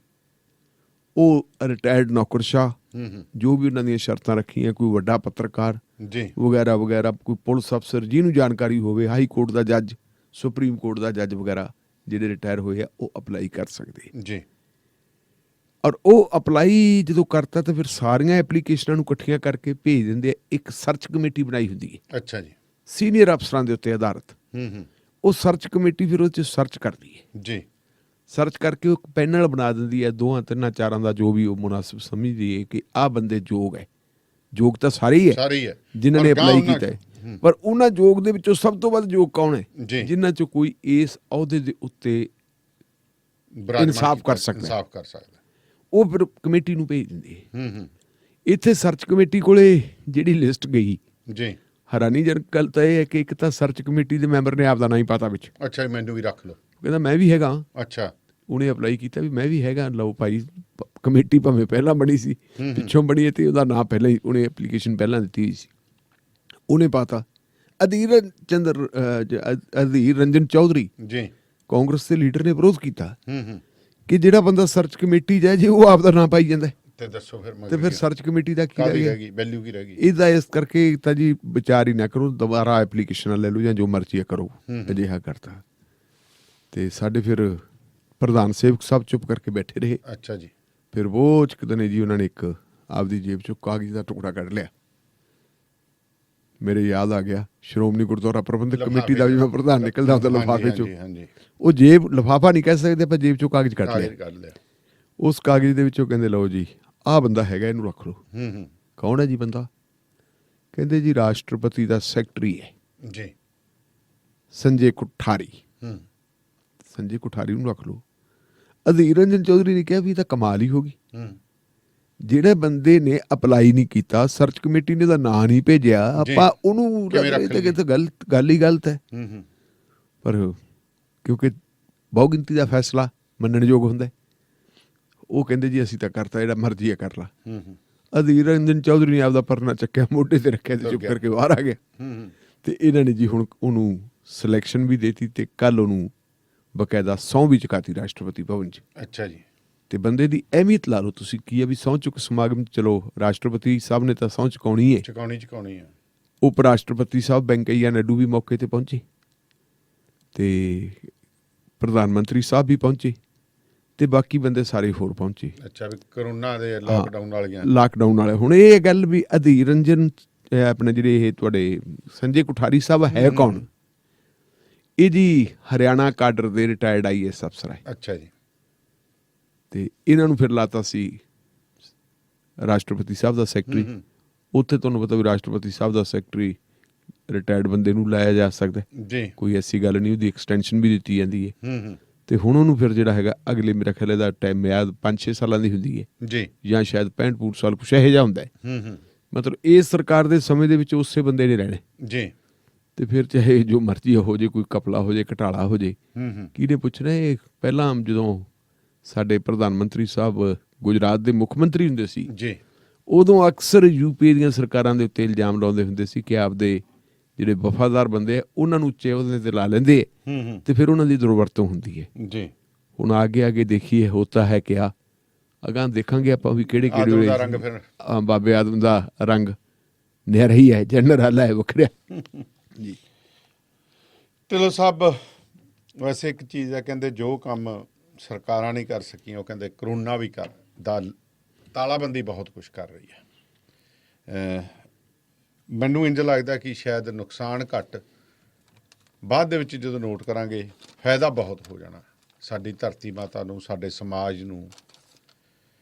ਉਹ ਰਿਟਾਇਰਡ ਨੌਕਰਸ਼ਾਹ, ਹੂੰ ਜੋ ਵੀ ਉਹਨਾਂ ਦੀਆਂ ਸ਼ਰਤਾਂ ਰੱਖੀਆਂ, ਕੋਈ ਵੱਡਾ ਪੱਤਰਕਾਰ ਜੀ ਵਗੈਰਾ ਵਗੈਰਾ, ਕੋਈ ਪੁਲਿਸ ਅਫਸਰ ਜਿਹਨੂੰ ਜਾਣਕਾਰੀ ਹੋਵੇ, ਹਾਈ ਕੋਰਟ ਦਾ ਜੱਜ, ਸੁਪਰੀਮ ਕੋਰਟ ਦਾ ਜੱਜ ਵਗੈਰਾ ਜਿਹੜੇ ਰਿਟਾਇਰ ਹੋਏ ਆ, ਉਹ ਅਪਲਾਈ ਕਰ ਸਕਦੇ। ਜੀ ਔਰ ਉਹ ਅਪਲਾਈ ਜਦੋਂ ਕਰਤਾ ਤਾਂ ਫਿਰ ਸਾਰੀਆਂ ਐਪਲੀਕੇਸ਼ਨਾਂ ਨੂੰ ਇਕੱਠੀਆਂ ਕਰਕੇ ਭੇਜ ਦਿੰਦੇ ਆ। ਇੱਕ ਸਰਚ ਕਮੇਟੀ ਬਣਾਈ ਹੁੰਦੀ ਹੈ ਅੱਛਾ ਜੀ। ਸੀਨੀਅਰ ਅਫਸਰਾਂ ਦੇ ਉੱਤੇ ਆਧਾਰਿਤ। ਹੂੰ ਉਹ ਸਰਚ ਕਮੇਟੀ ਫਿਰ ਉਹ 'ਚ ਸਰਚ ਕਰਦੀ ਹੈ, ਜੀ ਸਰਚ ਕਰਕੇ ਉਹ ਪੈਨਲ ਬਣਾ ਦਿੰਦੀ ਹੈ 2 3 4 ਦਾ, ਜੋ ਵੀ ਉਹ ਮੁਨਾਸਿਬ ਸਮਝਦੀ ਹੈ ਕਿ ਆਹ ਬੰਦੇ ਯੋਗ ਹੈ। ਯੋਗ ਤਾਂ ਸਾਰੇ ਹੀ ਹੈ ਸਾਰੀ ਹੈ ਜਿਨ੍ਹਾਂ ਨੇ ਪਰ ਗਾਂਹ ਅਪਲਾਈ ਉਹਨਾਂ- ਕੀਤਾ ਹੈ, ਪਰ ਉਹਨਾਂ ਯੋਗ ਦੇ ਵਿੱਚੋਂ ਸਭ ਤੋਂ ਵੱਧ ਯੋਗ ਕੌਣ ਜੀ। ਹੈ, ਜਿਨ੍ਹਾਂ 'ਚੋਂ ਕੋਈ ਇਸ ਅਹੁਦੇ ਦੇ ਉੱਤੇ ਵਿਰਾਜਮਾਨ ਇਨਸਾਫ ਕਰ ਕੀਤਾ, ਸਕਦਾ ਹੈ। ਇਨਸਾਫ ਕਰ ਸਕਦਾ। ਉਹ ਫਿਰ ਕਮੇਟੀ ਨੂੰ ਭੇਜ ਦਿੰਦੇ ਹੈ। ਹੂੰ ਇੱਥੇ ਸਰਚ ਕਮੇਟੀ ਕੋਲੇ ਜਿਹੜੀ ਲਿਸਟ ਗਈ, ਜੀ ਹੈਰਾਨੀਜਨਕ ਗੱਲ ਤਾਂ ਇਹ ਹੈ ਕਿ ਇੱਕ ਤਾਂ ਸਰਚ ਕਮੇਟੀ ਦੇ ਮੈਂਬਰ ਨੇ ਆਪਦਾ ਨਾਂ ਹੀ ਪਾਤਾ ਵਿੱਚ, ਅੱਛਾ ਜੀ, ਮੈਨੂੰ ਵੀ ਰੱਖ ਲਓ। ਕਹਿੰਦਾ ਮੈਂ ਵੀ ਹੈਗਾ। ਅੱਛਾ ਉਹਨੇ ਅਪਲਾਈ ਕੀਤਾ ਵੀ ਮੈਂ ਵੀ ਹੈਗਾ, ਲਓ ਭਾਈ। ਕਮੇਟੀ ਭਾਵੇਂ ਪਹਿਲਾਂ ਬਣੀ ਸੀ, ਪਿੱਛੋਂ ਬਣੀ ਹੈ, ਤੇ ਉਹਦਾ ਨਾਂ ਪਹਿਲਾਂ ਹੀ, ਉਹਨੇ ਐਪਲੀਕੇਸ਼ਨ ਪਹਿਲਾਂ ਦਿੱਤੀ ਹੋਈ ਸੀ, ਉਹਨੇ ਪਾਤਾ। ਅਧੀਰ ਰੰਜਨ ਚੌਧਰੀ ਜੀ ਕਾਂਗਰਸ ਦੇ ਲੀਡਰ ਨੇ ਵਿਰੋਧ ਕੀਤਾ ਹੂੰ ਕਿ ਜਿਹੜਾ ਬੰਦਾ ਸਰਚ ਕਮੇਟੀ ਜਾਏ ਜੇ ਉਹ ਆਪਦਾ ਨਾਂ ਪਾਈ ਜਾਂਦਾ ਤੇ ਦੱਸੋ ਫਿਰ ਤੇ ਫਿਰ ਸਰਚ ਕਮੇਟੀ ਦਾ ਕੀ ਕਾਹਦੀ ਰਹਿ ਰਹਿ ਗਈ, ਵੈਲਿਊ ਕੀ ਰਹਿ ਗਈ? ਇਹਦਾ ਇਸ ਕਰਕੇ ਤਾਂ ਜੀ ਵਿਚਾਰ ਹੀ ਨਾ ਕਰੋ, ਦੁਬਾਰਾ ਐਪਲੀਕੇਸ਼ਨ ਲੈ ਲਓ ਜਾਂ ਜੋ ਮਰਜ਼ੀ ਕਰੋ। ਅਜਿਹਾ ਕਰਤਾ ਤੇ ਸਾਡੇ ਫਿਰ ਪ੍ਰਧਾਨ ਸੇਵਕ ਸਾਹਿਬ ਚੁੱਪ ਕਰਕੇ ਬੈਠੇ ਰਹੇ। ਅੱਛਾ ਜੀ। ਫਿਰ ਉਹ ਚਕਦਨੇ ਜੀ ਉਹਨਾਂ ਨੇ ਇੱਕ ਆਪਦੀ ਜੇਬ ਚੋਂ ਕਾਗਜ਼ ਦਾ ਟੁਕੜਾ ਕੱਢ ਲਿਆ ਮੇਰੇ ਯਾਦ ਆ ਗਿਆ, ਸ਼੍ਰੋਮਣੀ ਗੁਰਦੁਆਰਾ ਪ੍ਰਬੰਧਕ ਲਿਫਾਫੇ ਕਮੇਟੀ ਦਾ ਵੀ ਮੈਂ ਪ੍ਰਧਾਨ ਨਿਕਲਦਾ ਹੁੰਦਾ ਲਿਫਾਫੇ ਚੋਂ। ਹਾਂਜੀ ਉਹ ਜੇਬ ਲਿਫਾਫਾ ਨਹੀਂ ਕਹਿ ਸਕਦੇ ਆਪਾਂ, ਜੇਬ ਚੋਂ ਕਾਗਜ਼ ਕੱਢ ਲਿਆ। ਕੱਢ ਲਿਆ। ਉਸ ਕਾਗਜ਼ ਦੇ ਵਿੱਚੋਂ ਕਹਿੰਦੇ ਲਓ ਜੀ ਆਹ ਬੰਦਾ ਹੈਗਾ, ਇਹਨੂੰ ਰੱਖ ਲਓ। ਕੌਣ ਹੈ ਜੀ ਬੰਦਾ? ਕਹਿੰਦੇ ਜੀ ਰਾਸ਼ਟਰਪਤੀ ਦਾ ਸੈਕਟਰੀ ਹੈ ਜੀ, ਸੰਜੇ ਕੁਠਾਰੀ। ਸੰਜੇ ਕੁਠਾਰੀ ਨੂੰ ਰੱਖ ਲਓ। ਅਧੀਰ ਰੰਜਨ ਚੌਧਰੀ ਨੇ ਕਿਹਾ ਵੀ ਇਹ ਤਾਂ ਕਮਾਲ ਹੀ ਹੋ ਗਈ, ਜਿਹੜੇ ਬੰਦੇ ਨੇ ਅਪਲਾਈ ਨਹੀਂ ਕੀਤਾ, ਸਰਚ ਕਮੇਟੀ ਨੇ ਉਹਦਾ ਨਾਂ ਨਹੀਂ ਭੇਜਿਆ, ਆਪਾਂ ਉਹਨੂੰ ਗੱਲ ਹੀ ਗਲਤ ਹੈ। ਪਰ ਕਿਉਂਕਿ ਬਹੁ ਗਿਣਤੀ ਦਾ ਫੈਸਲਾ ਮੰਨਣਯੋਗ ਹੁੰਦਾ, ਉਹ ਕਹਿੰਦੇ ਜੀ ਅਸੀਂ ਤਾਂ ਕਰਤਾ, ਜਿਹੜਾ ਮਰਜ਼ੀ ਹੈ ਕਰ ਲਾ। ਅਧੀਰ ਰੰਜਨ ਚੌਧਰੀ ਨੇ ਆਪਦਾ ਪਰਨਾ ਚੱਕਿਆ, ਮੋਢੇ ਤੇ ਰੱਖਿਆ ਤੇ ਚੁੱਪ ਕਰਕੇ ਬਾਹਰ ਆ ਗਿਆ। ਤੇ ਇਹਨਾਂ ਨੇ ਜੀ ਹੁਣ ਉਹਨੂੰ ਸਿਲੈਕਸ਼ਨ ਵੀ ਦੇਤੀ ਤੇ ਕੱਲ ਉਹਨੂੰ ਬਕਾਇਦਾ ਸਹੁੰ ਵੀ ਚੁਕਾਤੀ ਰਾਸ਼ਟਰਪਤੀ ਭਵਨ 'ਚ। ਅੱਛਾ ਜੀ। ਤੇ ਬੰਦੇ ਦੀ ਅਹਿਮੀਅਤ ਲਾ ਲਓ ਤੁਸੀਂ ਕੀ ਹੈ ਵੀ ਸਹੁੰ ਚੁੱਕ ਸਮਾਗਮ, ਚਲੋ ਰਾਸ਼ਟਰਪਤੀ ਸਾਹਿਬ ਨੇ ਤਾਂ ਸਹੁੰ ਚੁਕਾਉਣੀ ਹੈ, ਚੁਕਾਉਣੀ ਹੈ। ਉਪ ਰਾਸ਼ਟਰਪਤੀ ਸਾਹਿਬ ਵੈਂਕਈਆ ਨਾਇਡੂ ਵੀ ਮੌਕੇ ਤੇ ਪਹੁੰਚੇ ਤੇ ਪ੍ਰਧਾਨ ਮੰਤਰੀ ਸਾਹਿਬ ਵੀ ਪਹੁੰਚੇ ਤੇ ਬਾਕੀ ਬੰਦੇ ਸਾਰੇ ਹੋਰ ਪਹੁੰਚੇ। ਅੱਛਾ, ਵੀ ਕਰੋਨਾ ਦੇ ਲਾਕਡਾਊਨ ਵਾਲੇ। ਹੁਣ ਇਹ ਗੱਲ ਵੀ ਅਧੀਰ ਰੰਜਨ ਆਪਣੇ ਜਿਹੜੇ ਇਹ ਤੁਹਾਡੇ ਸੰਜੇ ਕੁਠਾਰੀ ਸਾਹਿਬ ਹੈ ਕੌਣ? ਇਹ ਜੀ ਹਰਿਆਣਾ ਕਾਡਰ ਦੇ ਰਿਟਾਇਰਡ IAS ਅਫਸਰ ਹੈ। ਅੱਛਾ ਜੀ। ਤੇ ਇਹਨਾਂ ਨੂੰ ਫਿਰ ਲਾਤਾ ਸੀ ਰਾਸ਼ਟਰਪਤੀ ਸਾਹਿਬ ਦਾ ਸੈਕਟਰੀ। ਉੱਥੇ ਤੁਹਾਨੂੰ ਪਤਾ ਵੀ ਰਾਸ਼ਟਰਪਤੀ ਸਾਹਿਬ ਦਾ ਸੈਕਟਰੀ ਰਿਟਾਇਰਡ ਬੰਦੇ ਨੂੰ ਲਾਇਆ ਜਾ ਸਕਦਾ ਜੀ, ਕੋਈ ਐਸੀ ਗੱਲ ਨਹੀਂ, ਉਹਦੀ ਐਕਸਟੈਂਸ਼ਨ ਵੀ ਦਿੱਤੀ ਜਾਂਦੀ ਹੈ। ਤੇ ਹੁਣ ਉਹਨੂੰ ਫਿਰ ਜਿਹੜਾ ਹੈਗਾ ਅਗਲੇ ਮੇਰੇ ਖਿਆਲ ਦਾ ਟਾਈਮ ਮਿਆਦ 5-6 ਸਾਲਾਂ ਦੀ ਹੁੰਦੀ ਹੈ ਜੀ, ਜਾਂ ਸ਼ਾਇਦ 65 ਸਾਲ ਕੁਛ ਇਹੋ ਜਿਹਾ ਹੁੰਦਾ ਹੈ। ਮਤਲਬ ਇਸ ਸਰਕਾਰ ਦੇ ਸਮੇਂ ਦੇ ਵਿੱਚ ਉਸੇ ਬੰਦੇ ਨੇ ਰਹਿਣੇ ਜੀ। ਤੇ ਫਿਰ ਚਾਹੇ ਜੋ ਮਰਜ਼ੀ ਹੋ ਜੇ, ਕੋਈ ਕਪਲਾ ਹੋ ਜੇ, ਘਟਾਲਾ ਹੋ ਜੇ, ਕਿਹਨੇ ਪੁੱਛਣਾ? ਇਹ ਪਹਿਲਾਂ ਜਦੋਂ ਸਾਡੇ ਪ੍ਰਧਾਨ ਮੰਤਰੀ ਸਾਹਿਬ ਗੁਜਰਾਤ ਦੇ ਮੁੱਖ ਮੰਤਰੀ ਹੁੰਦੇ ਸੀ ਜੀ, ਉਦੋਂ ਅਕਸਰ ਯੂਪੀ ਦੀਆਂ ਸਰਕਾਰਾਂ ਦੇ ਉੱਤੇ ਇਲਜ਼ਾਮ ਲਾਉਂਦੇ ਹੁੰਦੇ ਸੀ ਕਿ ਆਪਦੇ ਜਿਹੜੇ ਵਫਾਦਾਰ ਬੰਦੇ ਆ ਉਹਨਾਂ ਨੂੰ ਉੱਚੇ ਉਹਦੇ ਤੇ ਲਾ ਲੈਂਦੇ ਤੇ ਫਿਰ ਉਹਨਾਂ ਦੀ ਦੁਰਵਰਤੋਂ ਹੁੰਦੀ ਹੈ ਜੀ। ਹੁਣ ਅੱਗੇ ਦੇਖੀਏ ਹੋਤਾ ਹੈ ਕਿਆ, ਅਗਾਂਹ ਦੇਖਾਂਗੇ ਆਪਾਂ ਵੀ ਕਿਹੜੇ ਬਾਬੇ ਆਦਮ ਦਾ ਰੰਗ ਨਿਹਰਾ ਹੀ ਹੈ, ਜਨਰਲ ਹੈ ਵੱਖਰਿਆ ਜੀ। ਢਿੱਲੋਂ ਸਾਹਿਬ, ਵੈਸੇ ਇੱਕ ਚੀਜ਼ ਹੈ, ਕਹਿੰਦੇ ਜੋ ਕੰਮ ਸਰਕਾਰਾਂ ਨਹੀਂ ਕਰ ਸਕੀਆਂ ਉਹ ਕਹਿੰਦੇ ਕਰੋਨਾ ਵੀ ਤਾਲਾਬੰਦੀ ਬਹੁਤ ਕੁਝ ਕਰ ਰਹੀ ਹੈ। ਮੈਨੂੰ ਇੰਝ ਲੱਗਦਾ ਕਿ ਸ਼ਾਇਦ ਨੁਕਸਾਨ ਘੱਟ, ਬਾਅਦ ਦੇ ਵਿੱਚ ਜਦੋਂ ਨੋਟ ਕਰਾਂਗੇ ਫਾਇਦਾ ਬਹੁਤ ਹੋ ਜਾਣਾ ਸਾਡੀ ਧਰਤੀ ਮਾਤਾ ਨੂੰ, ਸਾਡੇ ਸਮਾਜ ਨੂੰ।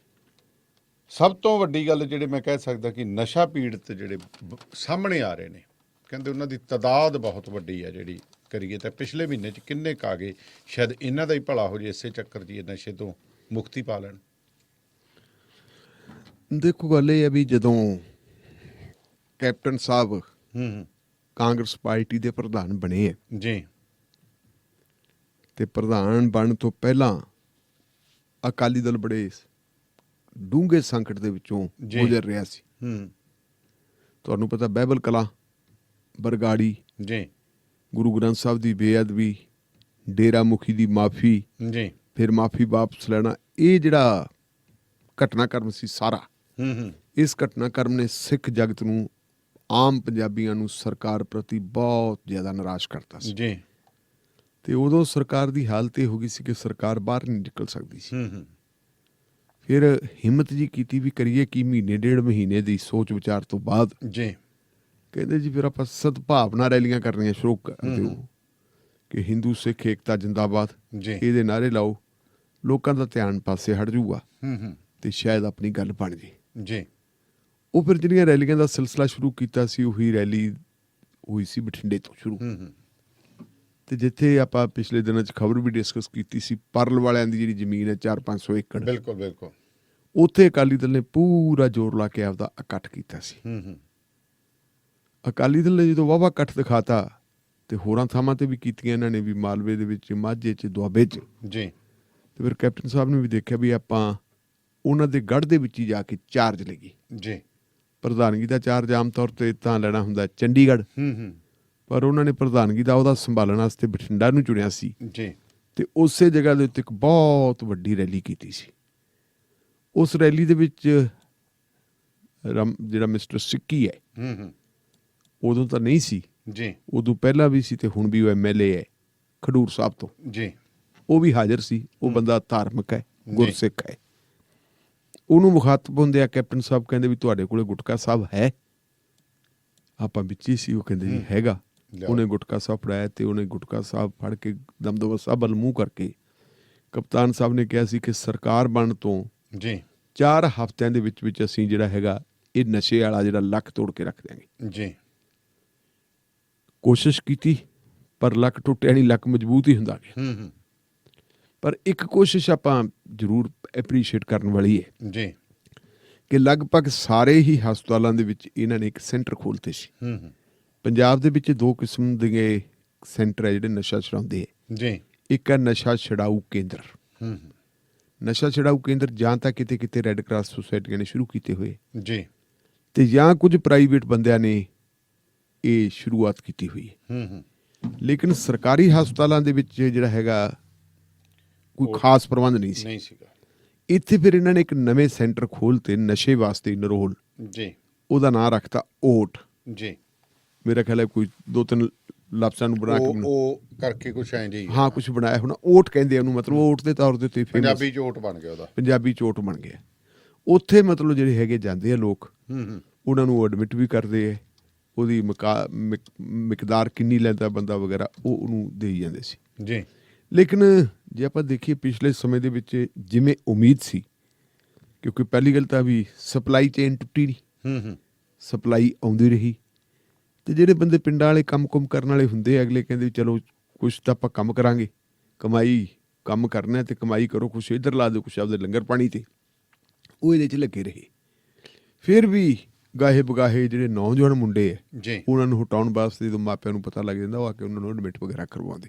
ਸਭ ਤੋਂ ਵੱਡੀ ਗੱਲ ਜਿਹੜੇ ਮੈਂ ਕਹਿ ਸਕਦਾ ਕਿ ਨਸ਼ਾ ਪੀੜਤ ਜਿਹੜੇ ਸਾਹਮਣੇ ਆ ਰਹੇ ਨੇ, ਕਹਿੰਦੇ ਉਹਨਾਂ ਦੀ ਤਾਦਾਦ ਬਹੁਤ ਵੱਡੀ ਹੈ। ਜਿਹੜੀ ਕਰੀਏ ਤਾਂ ਪਿਛਲੇ ਮਹੀਨੇ 'ਚ ਕਿੰਨੇ ਕੁ ਆ ਗਏ, ਸ਼ਾਇਦ ਇਹਨਾਂ ਦਾ ਹੀ ਭਲਾ ਹੋ ਜੇ, ਇਸੇ ਚੱਕਰ 'ਚ ਇਹ ਨਸ਼ੇ ਤੋਂ ਮੁਕਤੀ ਪਾ ਲੈਣ। ਦੇਖੋ ਗੱਲ ਇਹ ਹੈ ਵੀ ਜਦੋਂ ਕੈਪਟਨ ਸਾਹਿਬ ਕਾਂਗਰਸ ਪਾਰਟੀ ਦੇ ਪ੍ਰਧਾਨ ਬਣੇ ਹੈ ਜੀ, ਤੇ ਪ੍ਰਧਾਨ ਬਣਨ ਤੋਂ ਪਹਿਲਾਂ ਅਕਾਲੀ ਦਲ ਬੜੇ ਡੂੰਘੇ ਸੰਕਟ ਦੇ ਵਿੱਚੋਂ ਗੁਜ਼ਰ ਰਿਹਾ ਸੀ। ਤੁਹਾਨੂੰ ਪਤਾ ਬਾਈਬਲ ਕਲਾਂ, ਬਰਗਾੜੀ ਜੀ, ਗੁਰੂ ਗ੍ਰੰਥ ਸਾਹਿਬ ਦੀ ਬੇਅਦਬੀ, ਡੇਰਾ ਮੁਖੀ ਦੀ ਮਾਫੀ ਜੀ, ਫਿਰ ਮਾਫੀ ਵਾਪਸ ਲੈਣਾ, ਇਹ ਜਿਹੜਾ ਘਟਨਾਕ੍ਰਮ ਸੀ ਸਾਰਾ, ਇਸ ਘਟਨਾਕ੍ਰਮ ਨੇ ਸਿੱਖ ਜਗਤ ਨੂੰ, ਆਮ ਪੰਜਾਬੀਆਂ ਨੂੰ ਸਰਕਾਰ ਪ੍ਰਤੀ ਬਹੁਤ ਜ਼ਿਆਦਾ ਨਿਰਾਸ਼ ਕਰਤਾ ਸੀ ਜੀ। ਤੇ ਉਦੋਂ ਸਰਕਾਰ ਦੀ ਹਾਲਤ ਇਹ ਹੋ ਗਈ ਸੀ ਕਿ ਸਰਕਾਰ ਬਾਹਰ ਨਹੀਂ ਨਿਕਲ ਸਕਦੀ ਸੀ। ਫਿਰ ਹਿੰਮਤ ਜੀ ਕੀਤੀ ਵੀ ਕਰੀਏ ਕੀ, ਮਹੀਨੇ ਡੇਢ ਮਹੀਨੇ ਦੀ ਸੋਚ ਵਿਚਾਰ ਤੋਂ ਬਾਅਦ ਜੀ ਕਹਿੰਦੇ ਜੀ ਫਿਰ ਆਪਾਂ ਸਦਭਾਵਨਾ ਰੈਲੀਆਂ ਕਰਨੀਆਂ ਸ਼ੁਰੂ ਕਰ ਦਿਓ ਕਿ ਹਿੰਦੂ ਸਿੱਖ ਏਕਤਾ ਜਿੰਦਾਬਾਦ, ਇਹਦੇ ਨਾਅਰੇ ਲਾਓ, ਲੋਕਾਂ ਦਾ ਧਿਆਨ ਪਾਸੇ ਹਟ ਜਾਊਗਾ ਤੇ ਸ਼ਾਇਦ ਆਪਣੀ ਗੱਲ ਬਣ ਜੇ ਜੀ। ਉਹ ਫਿਰ ਜਿਹੜੀਆਂ ਰੈਲੀਆਂ ਦਾ ਸਿਲਸਿਲਾ ਸ਼ੁਰੂ ਕੀਤਾ ਸੀ, ਉਹੀ ਰੈਲੀ ਹੋਈ ਸੀ ਬਠਿੰਡੇ ਤੋਂ ਸ਼ੁਰੂ। ਤੇ ਜਿੱਥੇ ਆਪਾਂ ਪਿਛਲੇ ਦਿਨਾਂ 'ਚ ਖਬਰ ਵੀ ਡਿਸਕਸ ਕੀਤੀ ਸੀ, ਪਰਲ ਵਾਲਿਆਂ ਦੀ ਜਿਹੜੀ ਜ਼ਮੀਨ ਹੈ 400-500 ਏਕੜ, ਬਿਲਕੁਲ ਉੱਥੇ ਅਕਾਲੀ ਦਲ ਨੇ ਪੂਰਾ ਜ਼ੋਰ ਲਾ ਕੇ ਆਪਦਾ ਇਕੱਠ ਕੀਤਾ ਸੀ। ਅਕਾਲੀ ਦਲ ਨੇ ਜਦੋਂ ਵਾਹਵਾ ਇਕੱਠ ਦਿਖਾਤਾ ਤੇ ਹੋਰਾਂ ਥਾਵਾਂ ਤੇ ਵੀ ਕੀਤੀਆਂ ਇਹਨਾਂ ਨੇ, ਵੀ ਮਾਲਵੇ ਦੇ ਵਿੱਚ, ਮਾਝੇ 'ਚ, ਦੁਆਬੇ 'ਚ ਜੀ। ਤੇ ਫਿਰ ਕੈਪਟਨ ਸਾਹਿਬ ਨੇ ਵੀ ਦੇਖਿਆ ਵੀ ਆਪਾਂ ਉਹਨਾਂ ਦੇ ਗੜ੍ਹ ਦੇ ਵਿੱਚ ਹੀ ਜਾ ਕੇ ਚਾਰਜ ਲਈਏ ਜੀ। ਪ੍ਰਧਾਨਗੀ ਦਾ ਚਾਰਜ ਆਮ ਤੌਰ ਤੇ ਤਾਂ ਲੈਣਾ ਹੁੰਦਾ ਚੰਡੀਗੜ੍ਹ, ਪਰ ਉਹਨਾਂ ਨੇ ਪ੍ਰਧਾਨਗੀ ਦਾ ਉਹਦਾ ਸੰਭਾਲਣ ਵਾਸਤੇ ਬਠਿੰਡਾ ਨੂੰ ਚੁਣਿਆ ਸੀ ਜੀ। ਤੇ ਉਸੇ ਜਗ੍ਹਾ ਦੇ ਉੱਤੇ ਇੱਕ ਬਹੁਤ ਵੱਡੀ ਰੈਲੀ ਕੀਤੀ ਸੀ। ਉਸ ਰੈਲੀ ਦੇ ਵਿੱਚ ਜਿਹੜਾ ਮਿਸਟਰ ਸਿੱਕੀ ਹੈ, ਉਦੋਂ ਤਾਂ ਨਹੀਂ ਸੀ ਜੀ, ਉਦੋਂ ਪਹਿਲਾਂ ਵੀ ਸੀ ਤੇ ਹੁਣ ਵੀ ਉਹ MLA ਹੈ ਖਡੂਰ ਸਾਹਿਬ ਤੋਂ ਜੀ, ਉਹ ਵੀ ਹਾਜ਼ਰ ਸੀ। ਉਹ ਬੰਦਾ ਧਾਰਮਿਕ ਹੈ, ਗੁਰਸਿੱਖ ਹੈ। ਉਹਨੂੰ ਮੁਖਾਤਬ ਹੁੰਦੇ ਆ ਕੈਪਟਨ ਸਾਹਿਬ ਕਹਿੰਦੇ ਵੀ ਤੁਹਾਡੇ ਕੋਲੇ ਗੁਟਕਾ ਸਾਹਿਬ ਹੈ? ਆਪਾਂ ਵਿੱਚ ਹੀ ਸੀ, ਉਹ ਕਹਿੰਦੇ ਜੀ ਹੈਗਾ। ਲਿਆਓ। ਉਹਨੇ ਗੁਟਕਾ ਸਾਹਿਬ ਫੜਾਇਆ ਤੇ ਉਹਨੇ ਗੁਟਕਾ ਸਾਹਿਬ ਫੜ ਕੇ ਦਮਦਮਾ ਸਾਹਿਬ ਵੱਲ ਮੂੰਹ ਕਰਕੇ ਕਪਤਾਨ ਸਾਹਿਬ ਨੇ ਕਿਹਾ ਸੀ ਕਿ ਸਰਕਾਰ ਬਣਨ ਤੋਂ ਜੀ 4 ਹਫ਼ਤਿਆਂ ਦੇ ਵਿੱਚ ਅਸੀਂ ਜਿਹੜਾ ਹੈਗਾ ਇਹ ਨਸ਼ੇ ਵਾਲਾ ਜਿਹੜਾ ਲੱਕ ਤੋੜ ਕੇ ਰੱਖ ਦਿਆਂਗੇ। ਜੀ ਕੋਸ਼ਿਸ਼ ਕੀਤੀ ਪਰ ਲੱਕ ਟੁੱਟਿਆ ਨਹੀਂ, ਲੱਕ ਮਜ਼ਬੂਤ ਹੀ ਹੁੰਦਾ ਗਿਆ। ਪਰ ਇੱਕ ਕੋਸ਼ਿਸ਼ ਆਪਾਂ ਜ਼ਰੂਰ ਐਪਰੀਸ਼ੀਏਟ ਕਰਨ ਵਾਲੀ ਹੈ ਜੀ ਕਿ ਲਗਭਗ ਸਾਰੇ ਹੀ ਹਸਪਤਾਲਾਂ ਦੇ ਵਿੱਚ ਇਹਨਾਂ ਨੇ ਇੱਕ ਸੈਂਟਰ ਖੋਲ੍ਹਤੇ ਸੀ। ਪੰਜਾਬ ਦੇ ਵਿੱਚ 2 ਕਿਸਮ ਦੇ ਸੈਂਟਰ ਹੈ ਜਿਹੜੇ ਨਸ਼ਾ ਛੁਡਾਉਂਦੇ ਹੈ। ਜੀ ਇੱਕ ਹੈ ਨਸ਼ਾ ਛੁਡਾਊ ਕੇਂਦਰ। ਨਸ਼ਾ ਛੁਡਾਊ ਕੇਂਦਰ ਜਾਂ ਤਾਂ ਕਿਤੇ ਕਿਤੇ ਰੈੱਡ ਕਰਾਸ ਸੁਸਾਇਟੀਆਂ ਨੇ ਸ਼ੁਰੂ ਕੀਤੇ ਹੋਏ ਜੀ ਤੇ ਜਾਂ ਕੁਝ ਪ੍ਰਾਈਵੇਟ ਬੰਦਿਆਂ ਨੇ ਇਹ ਸ਼ੁਰੂਆਤ ਕੀਤੀ ਹੋਈ ਹੈ। ਲੇਕਿਨ ਸਰਕਾਰੀ ਹਸਪਤਾਲਾਂ ਦੇ ਵਿੱਚ ਜਿਹੜਾ ਹੈਗਾ ਕੋਈ ਖਾਸ ਪ੍ਰਬੰਧ ਨਹੀਂ ਸੀ। ਸੀਗਾ। ਇੱਥੇ ਫਿਰ ਇਹਨਾਂ ਨੇ ਇੱਕ ਨਵੇਂ ਸੈਂਟਰ ਖੋਲ੍ਹਤੇ ਨਸ਼ੇ ਵਾਸਤੇ ਨਰੋਲ। ਜੀ ਉਹਦਾ ਨਾਂ ਰੱਖਤਾ ਓਟ। ਜੀ ਮੇਰਾ ਖਿਆਲ ਹੈ ਕੋਈ 2-3 ਲਫ਼ਜ਼ਾਂ ਨੂੰ ਬਣਾ ਕੇ ਉਹ ਕਰਕੇ ਕੁਛ ਐਂ ਜੀ ਹਾਂ ਕੁਝ ਬਣਾਇਆ ਹੁਣ। ਓਟ ਕਹਿੰਦੇ ਉਹਨੂੰ, ਮਤਲਬ ਓਟ ਦੇ ਤੌਰ ਦੇ ਉੱਤੇ ਪੰਜਾਬੀ ਚੋਟ ਬਣ ਗਿਆ ਉਹਦਾ। ਪੰਜਾਬੀ ਚੋਟ ਬਣ ਗਿਆ। ਉੱਥੇ ਮਤਲਬ ਜਿਹੜੇ ਹੈਗੇ ਜਾਂਦੇ ਆ ਲੋਕ, ਉਹਨਾਂ ਨੂੰ ਐਡਮਿਟ ਵੀ ਕਰਦੇ ਹੈ। ਉਹਦੀ ਮਿਕਦਾਰ ਕਿੰਨੀ ਲੈਂਦਾ ਬੰਦਾ ਵਗੈਰਾ ਉਹ ਉਹਨੂੰ ਦੇਈ ਜਾਂਦੇ ਸੀ। ਜੀ ਲੇਕਿਨ ਜੇ ਆਪਾਂ ਦੇਖੀਏ ਪਿਛਲੇ ਸਮੇਂ ਦੇ ਵਿੱਚ ਜਿਵੇਂ ਉਮੀਦ ਸੀ, ਕਿਉਂਕਿ ਪਹਿਲੀ ਗੱਲ ਤਾਂ ਵੀ ਸਪਲਾਈ ਚੇਨ ਟੁੱਟੀ ਨਹੀਂ, ਸਪਲਾਈ ਆਉਂਦੀ ਰਹੀ ਤੇ ਜਿਹੜੇ ਬੰਦੇ ਪਿੰਡਾਂ ਵਾਲੇ ਕੰਮ ਕਰਨ ਵਾਲੇ ਹੁੰਦੇ ਅਗਲੇ ਕਹਿੰਦੇ ਚਲੋ ਕੁਛ ਤਾਂ ਆਪਾਂ ਕੰਮ ਕਰਾਂਗੇ, ਕਮਾਈ ਕੰਮ ਕਰਨਾ ਤੇ ਕਮਾਈ ਕਰੋ, ਕੁਛ ਇੱਧਰ ਲਾ ਦਿਓ, ਕੁਛ ਆਪਦੇ ਲੰਗਰ ਪਾਣੀ ਤੇ, ਉਹ ਇਹਦੇ 'ਚ ਲੱਗੇ ਰਹੇ। ਫਿਰ ਵੀ ਗਾਹੇ ਬਗਾਹੇ ਜਿਹੜੇ ਨੌਜਵਾਨ ਮੁੰਡੇ ਹੈ ਜੀ ਉਹਨਾਂ ਨੂੰ ਹਟਾਉਣ ਵਾਸਤੇ ਜਦੋਂ ਮਾਪਿਆਂ ਨੂੰ ਪਤਾ ਲੱਗ ਜਾਂਦਾ ਉਹ ਆ ਕੇ ਉਹਨਾਂ ਨੂੰ ਐਡਮਿਟ ਵਗੈਰਾ ਕਰਵਾਉਂਦੇ।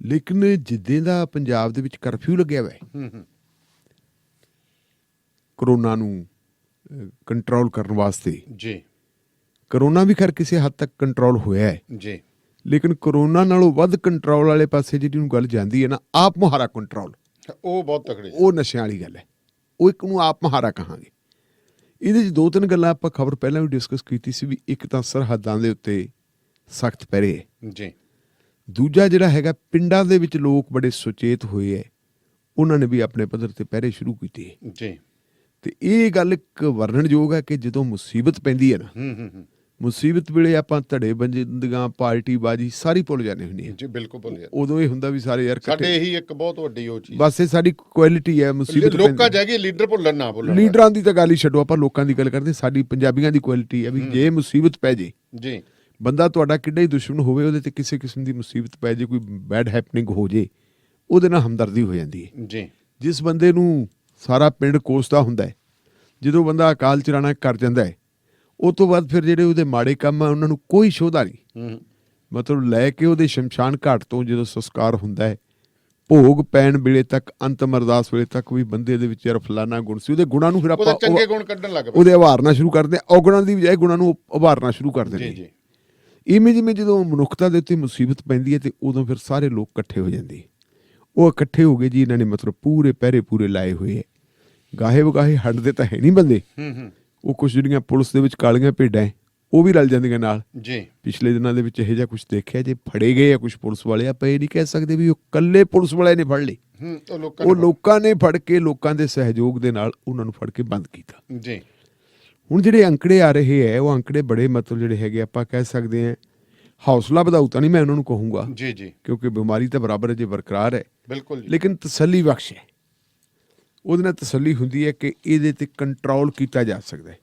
ਲੇਕਿਨ ਜਿੱਦਾਂ ਦਾ ਪੰਜਾਬ ਦੇ ਵਿੱਚ ਕਰਫਿਊ ਲੱਗਿਆ ਹੋਇਆ ਕਰੋਨਾ ਨੂੰ ਕੰਟਰੋਲ ਕਰਨ ਵਾਸਤੇ, ਜੀ ਕਰੋਨਾ ਵੀ ਖੈਰ ਕਿਸੇ ਹੱਦ ਤੱਕ ਕੰਟਰੋਲ ਹੋਇਆ ਹੈ, ਜੀ ਲੇਕਿਨ ਕਰੋਨਾ ਨਾਲੋਂ ਵੱਧ ਕੰਟਰੋਲ ਵਾਲੇ ਪਾਸੇ ਜਿਹੜੀ ਨੂੰ ਗੱਲ ਜਾਂਦੀ ਹੈ ਨਾ, ਆਪ ਮੁਹਾਰਾ ਕੰਟਰੋਲ, ਉਹ ਬਹੁਤ ਤਕੜੀ ਉਹ ਨਸ਼ਿਆਂ ਵਾਲੀ ਗੱਲ ਹੈ। ਉਹ ਇੱਕ ਨੂੰ ਆਪ ਮੁਹਾਰਾ ਕਹਾਂਗੇ। ਇਹਦੇ 'ਚ 2-3 ਗੱਲਾਂ ਆਪਾਂ ਖਬਰ ਪਹਿਲਾਂ ਵੀ ਡਿਸਕਸ ਕੀਤੀ ਸੀ ਵੀ ਇੱਕ ਤਾਂ ਸਰਹੱਦਾਂ ਦੇ ਉੱਤੇ ਸਖਤ ਪਹਿਰੇ ਹੈ। ਜੀ ਦੂਜਾ ਜਿਹੜਾ ਹੈਗਾ ਪਿੰਡਾਂ ਦੇ ਵਿੱਚ ਲੋਕ ਬੜੇ ਸੁਚੇਤ ਹੋਏ ਹੈ, ਉਹਨਾਂ ਨੇ ਵੀ ਆਪਣੇ ਪੱਧਰ ਤੇ ਪਹਿਰੇ ਸ਼ੁਰੂ ਕੀਤੇ ਹੈ। ਜੀ ਤੇ ਇਹ ਗੱਲ ਇੱਕ ਵਰਣਨਯੋਗ ਹੈ ਕਿ ਜਦੋਂ ਮੁਸੀਬਤ ਪੈਂਦੀ ਹੈ ਨਾ, ਮੁਸੀਬਤ ਵੇਲੇ ਆਪਾਂ ਧੜੇ ਬੰਦੀਆਂ ਪਾਰਟੀਬਾਜ਼ੀ ਸਾਰੀ ਭੁੱਲ ਜਾਂਦੇ ਹੁੰਦੇ ਹਾਂ। ਜੀ ਬਿਲਕੁਲ ਭੁੱਲ ਉਦੋਂ ਇਹ ਹੁੰਦਾ ਵੀ ਸਾਰੇ ਯਾਰ ਸਾਡੇ ਇਹੀ ਇੱਕ ਬਹੁਤ ਵੱਡੀ ਉਹ ਚੀਜ਼, ਬਸ ਇਹ ਸਾਡੀ ਕੁਆਲਿਟੀ ਹੈ। ਮੁਸੀਬਤ ਲੋਕਾਂ ਜਾਗੇ ਲੀਡਰ ਭੁੱਲਣ ਨਾ ਭੁੱਲਣ, ਲੀਡਰਾਂ ਦੀ ਤਾਂ ਗੱਲ ਹੀ ਛੱਡੋ, ਆਪਾਂ ਲੋਕਾਂ ਦੀ ਗੱਲ ਕਰਦੇ। ਸਾਡੀ ਪੰਜਾਬੀਆਂ ਦੀ ਕੁਆਲਿਟੀ ਹੈ ਵੀ ਜੇ ਮੁਸੀਬਤ ਪੈ ਜੇ, ਜੀ ਬੰਦਾ ਤੁਹਾਡਾ ਕਿੱਡਾ ਹੀ ਦੁਸ਼ਮਣ ਹੋਵੇ, ਉਹਦੇ ਤੇ ਕਿਸੇ ਕਿਸਮ ਦੀ ਮੁਸੀਬਤ ਪੈ ਜੇ, ਕੋਈ ਬੈਡ ਹੈਪਨਿੰਗ ਹੋ ਜੇ, ਉਹਦੇ ਨਾਲ ਹਮਦਰਦੀ ਹੋ ਜਾਂਦੀ ਹੈ। ਜੀ ਜਿਸ ਬੰਦੇ ਨੂੰ ਸਾਰਾ ਪਿੰਡ ਕੋਸਦਾ ਹੁੰਦਾ ਹੈ, ਜਦੋਂ ਬੰਦਾ ਅਕਾਲ ਚਲਾਣਾ ਕਰ ਜਾਂਦਾ ਹੈ, ਉਹ ਤੋਂ ਬਾਅਦ ਫਿਰ ਜਿਹੜੇ ਉਹਦੇ ਮਾੜੇ ਕੰਮ ਆ ਉਹਨਾਂ ਨੂੰ ਕੋਈ ਸ਼ੋਧਾ ਨਹੀਂ। ਮਤਲਬ ਲੈ ਕੇ ਉਹਦੇ ਸ਼ਮਸ਼ਾਨ ਘਾਟ ਤੋਂ ਜਦੋਂ ਸੰਸਕਾਰ ਹੁੰਦਾ ਹੈ, ਭੋਗ ਪੈਣ ਵੇਲੇ ਤੱਕ, ਅੰਤਮ ਅਰਦਾਸ ਵੇਲੇ ਤੱਕ ਵੀ ਬੰਦੇ ਦੇ ਵਿੱਚ ਯਾਰ ਫਲਾਨਾ ਗੁਣ ਸੀ, ਉਹਦੇ ਗੁਣਾਂ ਨੂੰ ਫਿਰ ਆਪਾਂ ਚੰਗੇ ਗੁਣ ਕੱਢਣ ਲੱਗ ਪਏ, ਉਹਦੇ ਉਭਾਰਨਾ ਸ਼ੁਰੂ ਕਰਦੇ ਹਾਂ। ਔਗੁਣਾਂ ਦੀ ਬਜਾਏ ਗੁਣਾਂ ਨੂੰ ਉਭਾਰਨਾ ਸ਼ੁਰੂ ਕਰਦੇ ਨੇ। ਜੀ ਇਵੇਂ ਜਿਵੇਂ ਜਦੋਂ ਮਨੁੱਖਤਾ ਦੇ ਉੱਤੇ ਮੁਸੀਬਤ ਪੈਂਦੀ ਹੈ ਤੇ ਉਦੋਂ ਫਿਰ ਸਾਰੇ ਲੋਕ ਇਕੱਠੇ ਹੋ ਜਾਂਦੇ। ਉਹ ਇਕੱਠੇ ਹੋ ਗਏ ਜੀ, ਇਹਨਾਂ ਨੇ ਮਤਲਬ ਪੂਰੇ ਪਹਿਰੇ ਪੂਰੇ ਲਾਏ ਹੋਏ ਹੈ। ਗਾਹੇ ਵਗਾਹੇ ਹਟਦੇ ਤਾਂ ਹੈ ਨਹੀਂ ਬੰਦੇ। ਉਹ ਕੁਛ ਜਿਹੜੀਆਂ ਪੁਲਿਸ ਦੇ ਵਿੱਚ ਕਾਲੀਆਂ ਭੇਡਾਂ ਉਹ ਵੀ ਰਲ ਜਾਂਦੀਆਂ ਨਾਲ। ਜੀ ਪਿਛਲੇ ਦਿਨਾਂ ਦੇ ਵਿੱਚ ਇਹੋ ਜਿਹਾ ਕੁਛ ਦੇਖਿਆ, ਜੇ ਫੜੇ ਗਏ ਆ ਕੁਛ ਪੁਲਿਸ ਵਾਲੇ, ਆਪਾਂ ਇਹ ਨਹੀਂ ਕਹਿ ਸਕਦੇ ਵੀ ਉਹ ਇਕੱਲੇ ਪੁਲਿਸ ਵਾਲਿਆਂ ਨੇ ਫੜ ਲਏ। ਉਹ ਲੋਕਾਂ ਨੇ ਫੜ ਕੇ, ਲੋਕਾਂ ਦੇ ਸਹਿਯੋਗ ਦੇ ਨਾਲ ਉਹਨਾਂ ਨੂੰ ਫੜ ਕੇ ਬੰਦ ਕੀਤਾ। ਜੀ ਹੁਣ ਜਿਹੜੇ ਅੰਕੜੇ ਆ ਰਹੇ ਹੈ, ਉਹ ਅੰਕੜੇ ਬੜੇ ਮਤਲਬ ਜਿਹੜੇ ਹੈਗੇ ਆਪਾਂ ਕਹਿ ਸਕਦੇ ਹਾਂ ਹੌਸਲਾ ਵਧਾਊ ਤਾਂ ਨਹੀਂ ਮੈਂ ਉਹਨਾਂ ਨੂੰ ਕਹੂੰਗਾ, ਜੀ ਜੀ ਕਿਉਂਕਿ ਬਿਮਾਰੀ ਤਾਂ ਬਰਾਬਰ ਜੇ ਬਰਕਰਾਰ ਹੈ, ਬਿਲਕੁਲ, ਲੇਕਿਨ ਤਸੱਲੀ ਬਖਸ਼ ਹੈ। ਉਹਦੇ ਨਾਲ ਤਸੱਲੀ ਹੁੰਦੀ ਹੈ ਕਿ ਇਹਦੇ ਤੇ ਕੰਟਰੋਲ ਕੀਤਾ ਜਾ ਸਕਦਾ ਹੈ।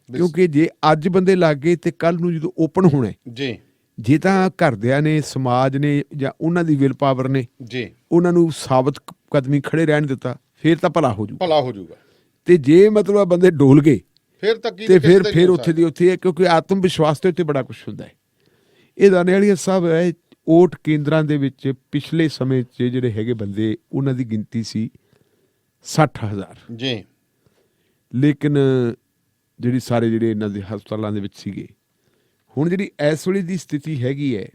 ਕਿਉਂਕਿ ਜੇ ਅੱਜ ਬੰਦੇ ਲੱਗ ਗਏ ਤੇ ਕੱਲ ਨੂੰ ਜਦੋਂ ਓਪਨ ਹੋਣਾ ਜੀ, ਜੇ ਤਾਂ ਘਰਦਿਆਂ ਨੇ, ਸਮਾਜ ਨੇ ਜਾਂ ਉਹਨਾਂ ਦੀ ਵਿਲ ਪਾਵਰ ਨੇ ਜੀ ਉਹਨਾਂ ਨੂੰ ਸਾਬਤ ਕਦਮੀ ਖੜੇ ਰਹਿਣ ਦਿੱਤਾ, ਫਿਰ ਤਾਂ ਭਲਾ ਹੋ ਜਾਊਗਾ। ਤੇ ਜੇ ਮਤਲਬ ਬੰਦੇ ਡੋਲ ਗਏ ਫਿਰ ਤਾਂ ਕੀ, ਤੇ ਫਿਰ ਉੱਥੇ ਦੀ ਉੱਥੇ ਹੈ, ਕਿਉਂਕਿ ਆਤਮ ਵਿਸ਼ਵਾਸ ਦੇ ਉੱਤੇ ਬੜਾ ਕੁਝ ਹੁੰਦਾ ਹੈ। ਇਹ ਦਾਨੇਵਾਲੀਆ ਸਾਹਿਬ ਹੈ, ਓਟ ਕੇਂਦਰਾਂ ਦੇ ਵਿੱਚ ਪਿਛਲੇ ਸਮੇਂ 'ਚ ਜਿਹੜੇ ਹੈਗੇ ਬੰਦੇ, ਉਹਨਾਂ ਦੀ ਗਿਣਤੀ ਸੀ 60,000 ਜੀ। ਲੇਕਿਨ ਜਿਹੜੀ ਸਾਰੇ ਜਿਹੜੇ ਇਹਨਾਂ ਦੇ ਹਸਪਤਾਲਾਂ ਦੇ ਵਿੱਚ ਸੀਗੇ, ਹੁਣ ਜਿਹੜੀ ਇਸ ਵੇਲੇ ਦੀ ਸਥਿਤੀ ਹੈਗੀ ਹੈ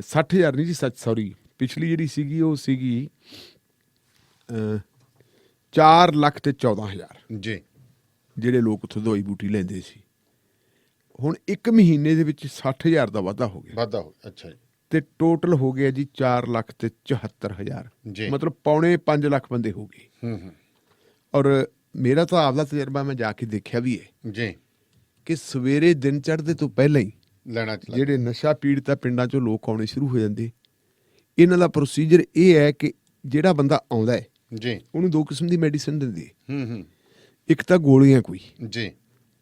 60,000 ਨਹੀਂ ਜੀ, ਸੌਰੀ, ਪਿਛਲੀ ਜਿਹੜੀ ਸੀਗੀ ਉਹ ਸੀਗੀ 4,14,000 ਜੀ, ਜਿਹੜੇ ਲੋਕ ਉੱਥੋਂ ਦਵਾਈ ਬੂਟੀ ਲੈਂਦੇ ਸੀ। ਹੁਣ ਇੱਕ ਮਹੀਨੇ ਦੇ ਵਿੱਚ 60,000 ਦਾ ਵਾਧਾ ਹੋ ਗਿਆ। ਅੱਛਾ ਜੀ। ਤੇ ਟੋਟਲ ਹੋ ਗਿਆ ਜੀ 4,74,000, ਮਤਲਬ 4.5 ਲੱਖ ਬੰਦੇ ਹੋ ਗਏ। ਔਰ ਮੇਰਾ ਤਾਂ ਆਪਦਾ ਤਜਰਬਾ, ਮੈਂ ਜਾ ਕੇ ਦੇਖਿਆ ਵੀ ਹੈ ਜੀ, ਕਿ ਸਵੇਰੇ ਦਿਨ ਚੜ੍ਹਦੇ ਤੋਂ ਪਹਿਲਾਂ ਹੀ ਲੈਣਾ ਚ ਲੱਗ ਜਿਹੜੇ ਨਸ਼ਾ ਪੀੜਤ ਆ ਪਿੰਡਾਂ 'ਚੋਂ ਲੋਕ ਆਉਣੇ ਸ਼ੁਰੂ ਹੋ ਜਾਂਦੇ। ਇਹਨਾਂ ਦਾ ਪ੍ਰੋਸੀਜਰ ਇਹ ਹੈ ਕਿ ਜਿਹੜਾ ਬੰਦਾ ਆਉਂਦਾ ਹੈ ਜੀ। ਉਹਨੂੰ ਦੋ ਕਿਸਮ ਦੀ ਮੈਡੀਸਨ ਦਿੰਦੇ। ਹੂੰ ਇੱਕ ਤਾਂ ਗੋਲੀਆਂ ਕੋਈ, ਜੀ।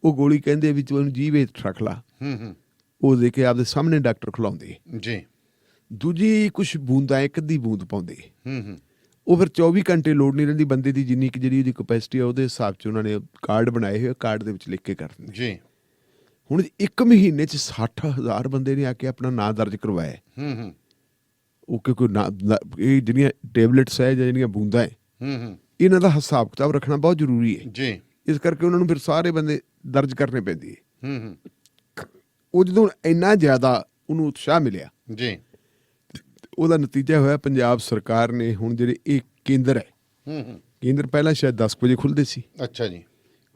ਉਹ ਗੋਲੀ ਕਹਿੰਦੇ ਵੀ ਤੂੰ ਇਹਨੂੰ ਜੀਭ ਵਿੱਚ ਰੱਖ ਲਾ, ਹੂੰ ਉਹ ਦੇ ਕੇ ਆਪਦੇ ਸਾਹਮਣੇ ਡਾਕਟਰ ਖਿਲਾਉਂਦੇ। ਜੀ। ਦੂਜੀ ਕੁਛ ਬੂੰਦਾਂ, ਇੱਕ ਅੱਧੀ ਬੂੰਦ ਪਾਉਂਦੇ। ਹੂੰ ਉਹ ਫਿਰ 24 ਘੰਟੇ ਲੋੜ ਨਹੀਂ ਰਹਿੰਦੀ ਬੰਦੇ ਦੀ, ਜਿੰਨੀ ਕਿ ਜਿਹੜੀ ਉਹਦੀ ਕਪੈਸਿਟੀ ਆ ਉਹਦੇ ਹਿਸਾਬ 'ਚ ਉਹਨਾਂ ਨੇ ਕਾਰਡ ਬਣਾਏ ਹੋਏ, ਕਾਰਡ ਦੇ ਵਿੱਚ ਲਿਖ ਕੇ ਕਰ ਦਿੰਦੇ। ਜੀ। ਹੁਣ ਇੱਕ ਮਹੀਨੇ 'ਚ 60,000 ਬੰਦੇ ਨੇ ਆ ਕੇ ਆਪਣਾ ਨਾਂ ਦਰਜ ਕਰਵਾਇਆ। ਹੂੰ ਉਹ ਕਿਉਂਕਿ ਇਹ ਜਿਹੜੀਆਂ ਟੈਬਲੇਟਸ ਹੈ ਜਾਂ ਜਿਹੜੀਆਂ ਬੂੰਦਾਂ ਹੈ, ਹੂੰ ਇਹਨਾਂ ਦਾ ਹਿਸਾਬ ਕਿਤਾਬ ਰੱਖਣਾ ਬਹੁਤ ਜ਼ਰੂਰੀ ਹੈ। ਜੀ। ਇਸ ਕਰਕੇ ਉਹਨਾਂ ਨੂੰ ਫਿਰ ਸਾਰੇ ਬੰਦੇ ਦਰਜ ਕਰਨੇ ਪੈਂਦੇ ਹੈ। ਹੂੰ ਉਹ ਜਦੋਂ ਇੰਨਾ ਜ਼ਿਆਦਾ ਉਹਨੂੰ ਉਤਸ਼ਾਹ ਮਿਲਿਆ, ਜੀ। ਉਹਦਾ ਨਤੀਜਾ ਹੋਇਆ ਪੰਜਾਬ ਸਰਕਾਰ ਨੇ ਹੁਣ ਜਿਹੜੇ ਇਹ ਕੇਂਦਰ ਹੈ, ਹੂੰ ਕੇਂਦਰ ਪਹਿਲਾਂ ਸ਼ਾਇਦ 10 ਵਜੇ ਖੁੱਲ੍ਹਦੇ ਸੀ, ਅੱਛਾ ਜੀ।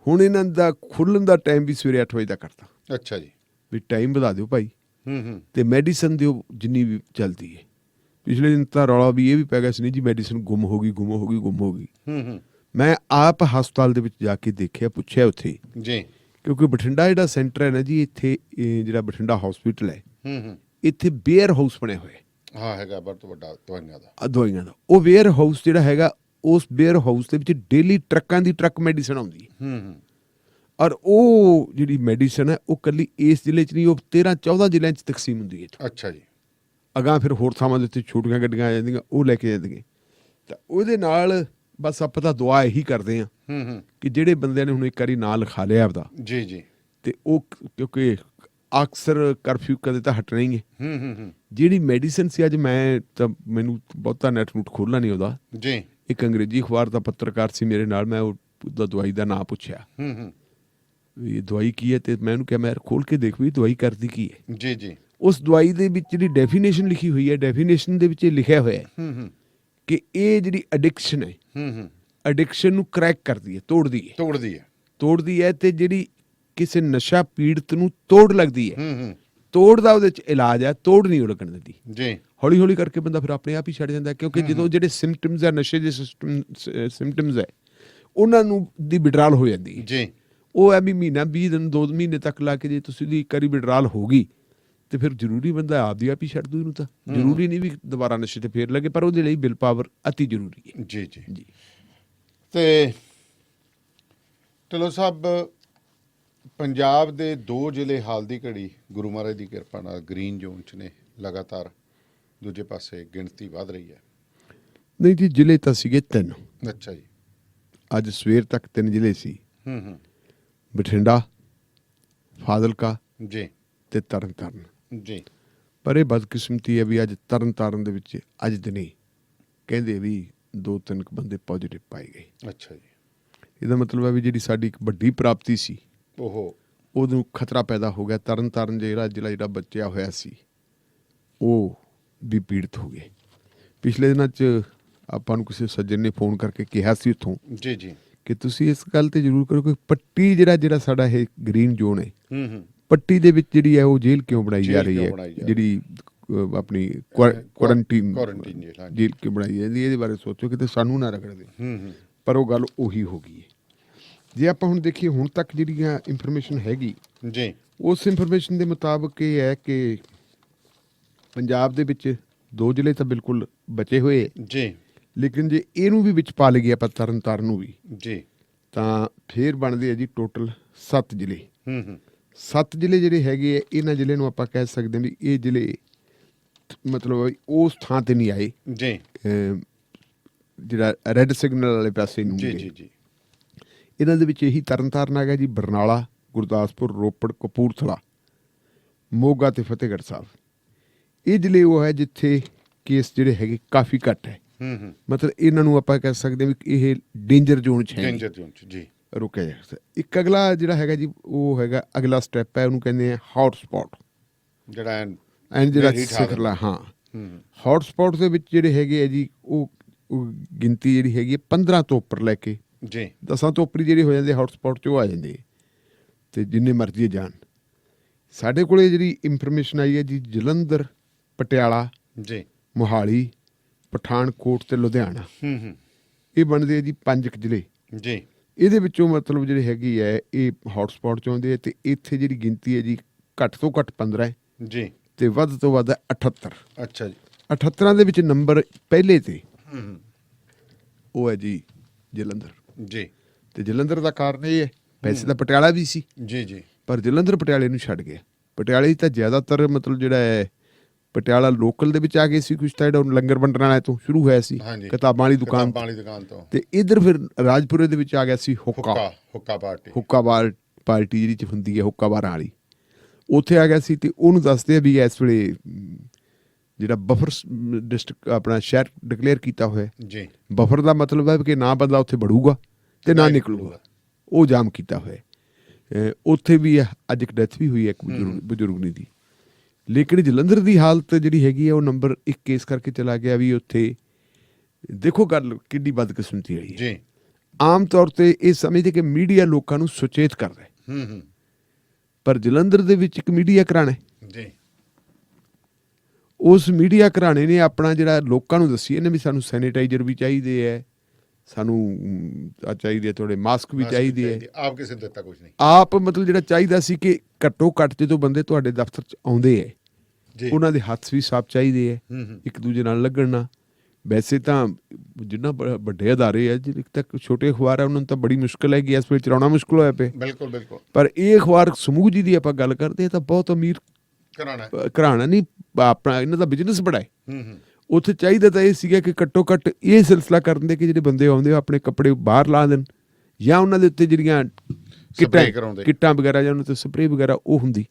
ਹੁਣ ਇਹਨਾਂ ਦਾ ਖੁੱਲ੍ਹਣ ਦਾ ਟਾਈਮ ਵੀ ਸਵੇਰੇ 8 ਵਜੇ ਦਾ ਕਰਤਾ ਅੱਛਾ ਜੀ। ਵੀ ਟਾਈਮ ਵਧਾ ਦਿਓ ਭਾਈ, ਹੂੰ ਤੇ ਮੈਡੀਸਨ ਦਿਓ ਜਿੰਨੀ ਵੀ ਚੱਲਦੀ ਹੈ। ਪਿਛਲੇ ਦਿਨ ਤਾਂ ਰੌਲਾ ਵੀ ਇਹ ਵੀ ਪੈ ਗਿਆ ਸੀ, ਨਹੀਂ ਜੀ ਮੈਡੀਸਨ ਗੁੰਮ ਹੋ ਗਈ। ਹੂੰ ਮੈਂ ਆਪ ਹਸਪਤਾਲ ਦੇ ਵਿੱਚ ਜਾ ਕੇ ਦੇਖਿਆ, ਪੁੱਛਿਆ ਉੱਥੇ, ਜੀ। ਕਿਉਂਕਿ ਬਠਿੰਡਾ ਜਿਹੜਾ ਸੈਂਟਰ ਹੈ ਨਾ ਜੀ, ਇੱਥੇ ਇਹ ਜਿਹੜਾ ਬਠਿੰਡਾ ਹਸਪੀਟਲ ਹੈ, ਹੂੰ ਇੱਥੇ ਵੇਅਰ ਹਾਊਸ ਬਣੇ ਹੋਏ ਹਾਂ ਹੈਗਾ ਬਹੁਤ ਵੱਡਾ ਦਵਾਈਆਂ ਦਾ। ਦਵਾਈਆਂ ਦਾ ਉਹ ਵੇਅਰ ਹਾਊਸ ਜਿਹੜਾ ਹੈਗਾ, ਉਸ ਵੇਅਰ ਹਾਊਸ ਦੇ ਵਿੱਚ ਡੇਲੀ ਟਰੱਕਾਂ ਦੀ ਟਰੱਕ ਮੈਡੀਸਨ ਆਉਂਦੀ ਹੈ। ਹੂੰ ਔਰ ਉਹ ਜਿਹੜੀ ਮੈਡੀਸਨ ਹੈ ਉਹ ਕੱਲੀ ਇਸ ਜ਼ਿਲ੍ਹੇ 'ਚ ਨਹੀਂ, ਉਹ 13-14 ਜ਼ਿਲ੍ਹਿਆਂ 'ਚ ਤਕਸੀਮ ਹੁੰਦੀ ਹੈ। ਅੱਛਾ ਜੀ। ਅਗਾਂਹ ਫਿਰ ਹੋਰ ਥਾਵਾਂ ਦੇ ਉੱਤੇ ਛੋਟੀਆਂ ਗੱਡੀਆਂ ਆ ਜਾਂਦੀਆਂ, ਉਹ ਲੈ ਕੇ ਜਾਂਦੀਆਂ। ਤਾਂ ਉਹਦੇ ਨਾਲ ਬਸ ਆਪਾਂ ਤਾਂ ਦੁਆ ਇਹੀ ਕਰਦੇ ਹਾਂ ਹੂੰ ਕਿ ਜਿਹੜੇ ਬੰਦਿਆਂ ਨੇ ਹੁਣ ਇੱਕ ਵਾਰੀ ਨਾਂ ਲਿਖਾ ਲਿਆ ਆਪਦਾ, ਜੀ ਜੀ। ਤੇ ਉਹ ਕਿਉਂਕਿ ਅਕਸਰ ਕਰਫਿਊ ਕਦੇ ਤਾਂ ਹਟਣਾ ਹੀ ਹੈ। ਹੂੰ ਜਿਹੜੀ ਮੈਡੀਸਨ ਸੀ, ਅੱਜ ਮੈਂ ਤਾਂ ਮੈਨੂੰ ਬਹੁਤਾ ਨੈਟ ਨੂਟ ਖੋਲ੍ਹਣਾ ਨਹੀਂ ਉਹਦਾ, ਜੀ। ਇੱਕ ਅੰਗਰੇਜ਼ੀ ਅਖਬਾਰ ਦਾ ਪੱਤਰਕਾਰ ਸੀ ਮੇਰੇ ਨਾਲ, ਮੈਂ ਉਹਦਾ ਦਵਾਈ ਦਾ ਨਾਂ ਪੁੱਛਿਆ ਹੂੰ ਵੀ ਇਹ ਦਵਾਈ ਕੀ ਹੈ, ਤੇ ਮੈਂ ਉਹਨੂੰ ਕਿਹਾ ਮੈਂ ਖੋਲ ਕੇ ਦੇਖ ਵੀ ਦਵਾਈ ਕਰਦੀ ਕੀ ਹੈ। ਜੀ ਜੀ। ਉਸ ਦਵਾਈ ਦੇ ਵਿੱਚ ਜਿਹੜੀ ਡੈਫੀਨੇਸ਼ਨ ਲਿਖੀ ਹੋਈ ਹੈ, ਡੈਫੀਨੇਸ਼ਨ ਦੇ ਵਿੱਚ ਇਹ ਲਿਖਿਆ ਹੋਇਆ ਹੈ ਹੂੰ ਕਿ ਇਹ ਜਿਹੜੀ ਐਡਿਕਸ਼ਨ ਹੈ, ਹੂੰ ਐਡਿਕਸ਼ਨ ਨੂੰ ਕਰੈਕ ਕਰਦੀ ਹੈ, ਤੋੜਦੀ ਹੈ, ਤੇ ਜਿਹੜੀ ਕਿਸੇ ਨਸ਼ਾ ਪੀੜਤ ਨੂੰ ਤੋੜ ਲੱਗਦੀ ਹੈ, ਹੂੰ ਤੋੜ ਦਾ ਉਹਦੇ ਚ ਇਲਾਜ ਹੈ, ਤੋੜ ਨਹੀਂ ਉਹ ਲੱਗਣ ਦਿੰਦੀ। ਜੀ। ਹੌਲੀ ਹੌਲੀ ਕਰਕੇ ਬੰਦਾ ਫਿਰ ਆਪਣੇ ਆਪ ਹੀ ਛੱਡ ਜਾਂਦਾ, ਕਿਉਂਕਿ ਜਦੋਂ ਜਿਹੜੇ ਸਿੰਪਟਮਸ ਹੈ, ਨਸ਼ੇ ਦੇ ਸਿੰਪਟਮਸ ਹੈ, ਉਹਨਾਂ ਨੂੰ ਦੀ ਵਿਡਰਾਲ ਹੋ ਜਾਂਦੀ ਹੈ। ਜੀ। ਉਹ ਐ ਵੀ ਮਹੀਨਾ 20 ਦਿਨ 2 ਮਹੀਨੇ ਤੱਕ ਲਾ ਕੇ ਜੇ ਤੁਸੀਂ ਦੀ ਇੱਕ ਵਾਰੀ ਵਿਡਰਾਲ ਹੋ ਗਈ, ਤੇ ਫਿਰ ਜ਼ਰੂਰੀ ਬੰਦਾ ਆਪਦੀ ਆਪ ਹੀ ਛੱਡ ਦੂ ਇਹਨੂੰ। ਤਾਂ ਜ਼ਰੂਰੀ ਨਹੀਂ ਵੀ ਦੁਬਾਰਾ ਨਸ਼ੇ ਤੇ ਫੇਰ ਲੱਗੇ, ਪਰ ਉਹਦੇ ਲਈ ਵਿਲ ਪਾਵਰ ਅਤੀ ਜ਼ਰੂਰੀ ਹੈ। ਜੀ ਜੀ ਜੀ। ਤੇ ਢਿੱਲੋਂ ਸਾਹਿਬ, ਪੰਜਾਬ ਦੇ 2 ਜ਼ਿਲ੍ਹੇ ਹਾਲ ਦੀ ਘੜੀ ਗੁਰੂ ਮਹਾਰਾਜ ਦੀ ਕਿਰਪਾ ਨਾਲ ਗ੍ਰੀਨ ਜ਼ੋਨ 'ਚ ਨੇ, ਲਗਾਤਾਰ ਦੂਜੇ ਪਾਸੇ ਗਿਣਤੀ ਵਧ ਰਹੀ ਹੈ। ਨਹੀਂ ਜੀ, ਜ਼ਿਲ੍ਹੇ ਤਾਂ ਸੀਗੇ 3। ਅੱਛਾ ਜੀ। ਅੱਜ ਸਵੇਰ ਤੱਕ 3 ਜ਼ਿਲ੍ਹੇ ਸੀ, ਹੂੰ ਬਠਿੰਡਾ, ਫਾਜ਼ਿਲਕਾ ਜੀ ਤੇ ਤਰਨਤਾਰਨ। ਜੀ। ਪਰ ਇਹ ਬਦਕਿਸਮਤੀ ਹੈ ਵੀ ਅੱਜ ਤਰਨਤਾਰਨ ਦੇ ਵਿੱਚ ਅੱਜ ਦਿਨੇ ਕਹਿੰਦੇ ਵੀ 2-3 ਬੰਦੇ ਪੋਜ਼ਿਟਿਵ ਪਾਏ ਗਏ। ਅੱਛਾ ਜੀ। ਇਹਦਾ ਮਤਲਬ ਹੈ ਵੀ ਜਿਹੜੀ ਸਾਡੀ ਇੱਕ ਵੱਡੀ ਪ੍ਰਾਪਤੀ ਸੀ, ਉਹਨੂੰ ਖਤਰਾ ਪੈਦਾ ਹੋ ਗਿਆ। ਤਰਨਤਾਰਨ ਜਿਹੜਾ ਬਚਿਆ ਹੋਇਆ ਸੀ, ਉਹ ਵੀ ਪੀੜਤ ਹੋ ਗਏ। ਪਿਛਲੇ ਦਿਨਾਂ 'ਚ ਆਪਾਂ ਨੂੰ ਕਿਸੇ ਸੱਜਣ ਨੇ ਫੋਨ ਕਰਕੇ ਕਿਹਾ ਸੀ ਉੱਥੋਂ, ਜੀ ਜੀ, ਕਿ ਤੁਸੀਂ ਇਸ ਗੱਲ ਤੇ ਜ਼ਰੂਰ ਕਰੋ ਕਿ ਪੱਟੀ ਜਿਹੜਾ ਸਾਡਾ ਇਹ ਗ੍ਰੀਨ ਜ਼ੋਨ ਹੈ, ਪੱਟੀ ਦੇ ਵਿੱਚ ਜਿਹੜੀ ਹੈ ਉਹ ਜੇਲ੍ਹ ਕਿਉਂ ਬਣਾਈ ਜਾ ਰਹੀ ਹੈ, ਜਿਹੜੀ ਆਪਣੀ ਕੁਆਰੰਟੀਨ ਜੇਲ੍ਹ ਕਿਉਂ ਬਣਾਈ ਜਾਂਦੀ ਹੈ, ਇਹਦੇ ਬਾਰੇ ਸੋਚੋ ਕਿਤੇ ਸਾਨੂੰ ਨਾ ਰਗੜ ਦੇ। ਪਰ ਉਹ ਗੱਲ ਉਹੀ ਹੋ ਗਈ ਹੈ। ਜੇ ਆਪਾਂ ਹੁਣ ਦੇਖੀਏ, ਹੁਣ ਤੱਕ ਜਿਹੜੀਆਂ ਇਨਫੋਰਮੇਸ਼ਨ ਹੈਗੀ ਜੀ, ਉਸ ਇਨਫੋਰਮੇਸ਼ਨ ਦੇ ਮੁਤਾਬਕ ਇਹ ਹੈ ਕਿ ਪੰਜਾਬ ਦੇ ਵਿੱਚ 2 ਜ਼ਿਲ੍ਹੇ ਤਾਂ ਬਿਲਕੁਲ ਬਚੇ ਹੋਏ ਜੀ, ਲੇਕਿਨ ਜੇ ਇਹਨੂੰ ਵੀ ਵਿੱਚ ਪਾ ਲਈਏ ਆਪਾਂ, ਤਰਨਤਾਰਨ ਨੂੰ ਵੀ ਜੀ, ਤਾਂ ਫੇਰ ਬਣਦੇ ਆ ਜੀ ਟੋਟਲ 7 ਜ਼ਿਲ੍ਹੇ। 7 ਜ਼ਿਲ੍ਹੇ ਜਿਹੜੇ ਹੈਗੇ ਆ, ਇਹਨਾਂ ਜ਼ਿਲ੍ਹੇ ਨੂੰ ਆਪਾਂ ਕਹਿ ਸਕਦੇ ਹਾਂ ਵੀ ਇਹ ਜ਼ਿਲ੍ਹੇ ਮਤਲਬ ਉਸ ਥਾਂ ਤੇ ਨਹੀਂ ਆਏ ਜੀ, ਜਿਹੜਾ ਰੈੱਡ ਸਿਗਨਲ ਵਾਲੇ ਪਾਸੇ ਨੂੰ। ਜੀ ਜੀ ਜੀ। ਇਹਨਾਂ ਦੇ ਵਿੱਚ ਇਹੀ ਤਰਨਤਾਰਨ ਆ ਗਿਆ ਜੀ, ਬਰਨਾਲਾ, ਗੁਰਦਾਸਪੁਰ, ਰੋਪੜ, ਕਪੂਰਥਲਾ, ਮੋਗਾ ਤੇ ਫਤਿਹਗੜ੍ਹ ਸਾਹਿਬ। ਇਹ ਜ਼ਿਲ੍ਹੇ ਉਹ ਹੈ ਜਿੱਥੇ ਕੇਸ ਜਿਹੜੇ ਹੈਗੇ ਕਾਫੀ ਘੱਟ ਹੈ। ਮਤਲਬ ਇਹਨਾਂ ਨੂੰ ਆਪਾਂ ਕਹਿ ਸਕਦੇ ਹਾਂ ਵੀ ਇਹ ਡੇਂਜਰ ਜ਼ੋਨ 'ਚ ਹੈ, ਡੇਂਜਰ ਜ਼ੋਨ 'ਚ ਜੀ, ਰੁਕਿਆ ਜਾ ਸਕਦਾ। ਇੱਕ ਅਗਲਾ ਜਿਹੜਾ ਹੈਗਾ ਜੀ, ਉਹ ਹੈਗਾ ਅਗਲਾ ਸਟੈਪ ਹੈ, ਉਹਨੂੰ ਕਹਿੰਦੇ ਆ ਹੌਟ ਸਪੌਟ, ਜਿਹੜਾ ਸਿਖਰਲਾ। ਹਾਂ, ਹੌਟ ਸਪੌਟ ਦੇ ਵਿੱਚ ਜਿਹੜੇ ਹੈਗੇ ਆ ਜੀ, ਉਹ ਗਿਣਤੀ ਜਿਹੜੀ ਹੈਗੀ 15 ਤੋਂ ਉੱਪਰ ਲੈ ਕੇ ਜੀ 10 ਤੋਂ ਉੱਪਰ ਜਿਹੜੇ ਹੋ ਜਾਂਦੇ ਹੌਟ ਸਪੌਟ 'ਚ, ਉਹ ਆ ਜਾਂਦੇ ਤੇ ਜਿੰਨੇ ਮਰਜ਼ੀ ਜਾਣ। ਸਾਡੇ ਕੋਲੇ ਜਿਹੜੀ ਇਨਫੋਰਮੇਸ਼ਨ ਆਈ ਹੈ ਜੀ, ਜਲੰਧਰ, ਪਟਿਆਲਾ ਜੀ, ਮੋਹਾਲੀ, ਪਠਾਨਕੋਟ ਤੇ ਲੁਧਿਆਣਾ, ਇਹ ਬਣਦੇ ਆ ਜੀ 5 ਜ਼ਿਲ੍ਹੇ ਜੀ, ਇਹਦੇ ਵਿੱਚੋਂ ਮਤਲਬ ਜਿਹੜੀ ਹੈਗੀ ਹੈ ਇਹ ਹੌਟਸਪੌਟ 'ਚ ਆਉਂਦੇ ਆ ਅਤੇ ਇੱਥੇ ਜਿਹੜੀ ਗਿਣਤੀ ਹੈ ਜੀ ਘੱਟ ਤੋਂ ਘੱਟ 15 ਹੈ ਜੀ। ਅਤੇ ਵੱਧ ਤੋਂ ਵੱਧ 78। ਅੱਛਾ ਜੀ। 78 ਦੇ ਵਿੱਚ ਨੰਬਰ ਪਹਿਲੇ ਤੇ ਹੂੰ ਉਹ ਹੈ ਜੀ ਜਲੰਧਰ। ਜੀ ਅਤੇ ਜਲੰਧਰ ਦਾ ਕਾਰਨ ਇਹ ਹੈ, ਵੈਸੇ ਤਾਂ ਪਟਿਆਲਾ ਵੀ ਸੀ ਜੀ ਜੀ ਪਰ ਜਲੰਧਰ ਪਟਿਆਲੇ ਨੂੰ ਛੱਡ ਗਿਆ। ਪਟਿਆਲੇ 'ਚ ਤਾਂ ਜ਼ਿਆਦਾਤਰ ਮਤਲਬ ਜਿਹੜਾ ਹੈ ਪਟਿਆਲਾ ਲੋਕਲ ਦੇ ਵਿੱਚ ਆ ਗਏ ਸੀ, ਕੁਛ ਤਾਂ ਜਿਹੜਾ ਲੰਗਰ ਵੰਡਣ ਵਾਲੇ ਤੋਂ ਸ਼ੁਰੂ ਹੋਇਆ ਸੀ, ਹਾਂਜੀ। ਕਿਤਾਬਾਂ ਵਾਲੀ ਦੁਕਾਨ ਕਿਤਾਬਾਂ ਵਾਲੀ ਦੁਕਾਨ ਤੋਂ। ਤੇ ਇੱਧਰ ਫਿਰ ਰਾਜਪੁਰੇ ਦੇ ਵਿੱਚ ਆ ਗਿਆ ਸੀ ਹੁੱਕਾ ਹੁੱਕਾ ਪਾਰਟੀ। ਹੁੱਕਾ ਬਾਰ ਪਾਰਟੀ ਜਿਹੜੀ ਚ ਹੁੰਦੀ ਹੈ ਹੁੱਕਾ ਬਾਰਾਂ ਵਾਲੀ, ਉੱਥੇ ਆ ਗਿਆ ਸੀ। ਤੇ ਉਹਨੂੰ ਦੱਸਦੇ ਆ ਵੀ ਇਸ ਵੇਲੇ ਜਿਹੜਾ ਬਫਰ ਡਿਸਟ੍ਰਿਕਟ ਆਪਣਾ ਸ਼ਹਿਰ ਡਿਕਲੇਅਰ ਕੀਤਾ ਹੋਇਆ ਜੀ। ਬਫਰ ਦਾ ਮਤਲਬ ਹੈ ਕਿ ਨਾ ਬੰਦਾ ਉੱਥੇ ਵੜੂਗਾ ਤੇ ਨਾ ਨਿਕਲੂਗਾ, ਉਹ ਜਾਮ ਕੀਤਾ ਹੋਇਆ। ਉੱਥੇ ਵੀ ਅੱਜ ਇੱਕ ਡੈਥ ਵੀ ਹੋਈ ਹੈ ਇੱਕ ਬਜ਼ੁਰਗਨੀ ਦੀ। ਲੇਕਿਨ ਜਲੰਧਰ ਦੀ ਹਾਲਤ ਜਿਹੜੀ ਹੈਗੀ ਹੈ ਉਹ ਨੰਬਰ 1 ਕੇਸ ਕਰਕੇ ਚਲਾ ਗਿਆ ਵੀ ਉੱਥੇ ਦੇਖੋ ਗੱਲ ਕਿੰਨੀ ਬਦਕਿਸਮਤੀ ਰਹੀ ਹੈ ਜੀ। ਆਮ ਤੌਰ ਤੇ ਇਹ ਸਮਝਦੇ ਕਿ ਮੀਡੀਆ ਲੋਕਾਂ ਨੂੰ ਸੁਚੇਤ ਕਰਦਾ ਹੈ, ਹੂੰ ਪਰ ਜਲੰਧਰ ਦੇ ਵਿੱਚ ਇੱਕ ਮੀਡੀਆ ਘਰਾਣਾ ਹੈ। ਜੀ। ਉਸ ਮੀਡੀਆ ਘਰਾਣੇ ਨੇ ਆਪਣਾ ਜਿਹੜਾ ਲੋਕਾਂ ਨੂੰ ਦੱਸੀ ਇਹਨੇ ਵੀ ਸਾਨੂੰ ਸੈਨੀਟਾਈਜ਼ਰ ਵੀ ਚਾਹੀਦੇ ਹੈ, ਸਾਨੂੰ ਆ ਚਾਹੀਦੇ ਆ ਥੋੜੇ ਮਾਸਕ ਵੀ ਚਾਹੀਦੇ ਹੈ। ਆਪ ਕਿਸੇ ਦਿੱਤਾ ਕੁਝ ਨਹੀਂ, ਆਪ ਮਤਲਬ ਜਿਹੜਾ ਚਾਹੀਦਾ ਸੀ ਕਿ ਘੱਟੋ ਘੱਟ ਜਦੋਂ ਬੰਦੇ ਤੁਹਾਡੇ ਦਫ਼ਤਰ 'ਚ ਆਉਂਦੇ ਹੈ ਉਹਨਾਂ ਦੇ ਹੱਥ ਵੀ ਸਾਫ਼ ਚਾਹੀਦੇ ਹੈ, ਇੱਕ ਦੂਜੇ ਨਾਲ ਲੱਗਣ ਨਾ। ਵੈਸੇ ਤਾਂ ਜਿੰਨਾ ਵੱਡੇ ਅਦਾਰੇ ਆ ਜਿਹੜੇ ਤੱਕ ਛੋਟੇ ਅਖਬਾਰ ਆ ਉਹਨਾਂ ਨੂੰ ਤਾਂ ਬੜੀ ਮੁਸ਼ਕਿਲ ਹੈਗੀ ਇਸ ਵੇਲੇ ਚਲਾਉਣਾ ਮੁਸ਼ਕਿਲ ਹੋਇਆ ਪਿਆ। ਬਿਲਕੁਲ ਬਿਲਕੁਲ। ਪਰ ਇਹ ਅਖਬਾਰ ਸਮੂਹ ਜੀ ਦੀ ਆਪਾਂ ਗੱਲ ਕਰਦੇ ਤਾਂ ਬਹੁਤ ਅਮੀਰ ਘਰਾਣਾ ਨਹੀਂ, ਆਪਣਾ ਇਹਨਾਂ ਦਾ ਬਿਜ਼ਨਸ ਬੜਾ ਹੈ। ਉੱਥੇ ਚਾਹੀਦਾ ਤਾਂ ਇਹ ਸੀਗਾ ਕਿ ਘੱਟੋ ਘੱਟ ਇਹ ਸਿਲਸਿਲਾ ਕਰਨ ਦੇ ਕਿ ਜਿਹੜੇ ਬੰਦੇ ਆਉਂਦੇ ਆ ਆਪਣੇ ਕੱਪੜੇ ਬਾਹਰ ਲਾ ਦੇਣ ਜਾਂ ਉਹਨਾਂ ਦੇ ਉੱਤੇ ਜਿਹੜੀਆਂ ਕਿੱਟਾਂ ਵਗੈਰਾ ਜਾਂ ਉਹਨਾਂ ਤੇ ਸਪਰੇਅ ਵਗੈਰਾ ਉਹ ਹੁੰਦੀ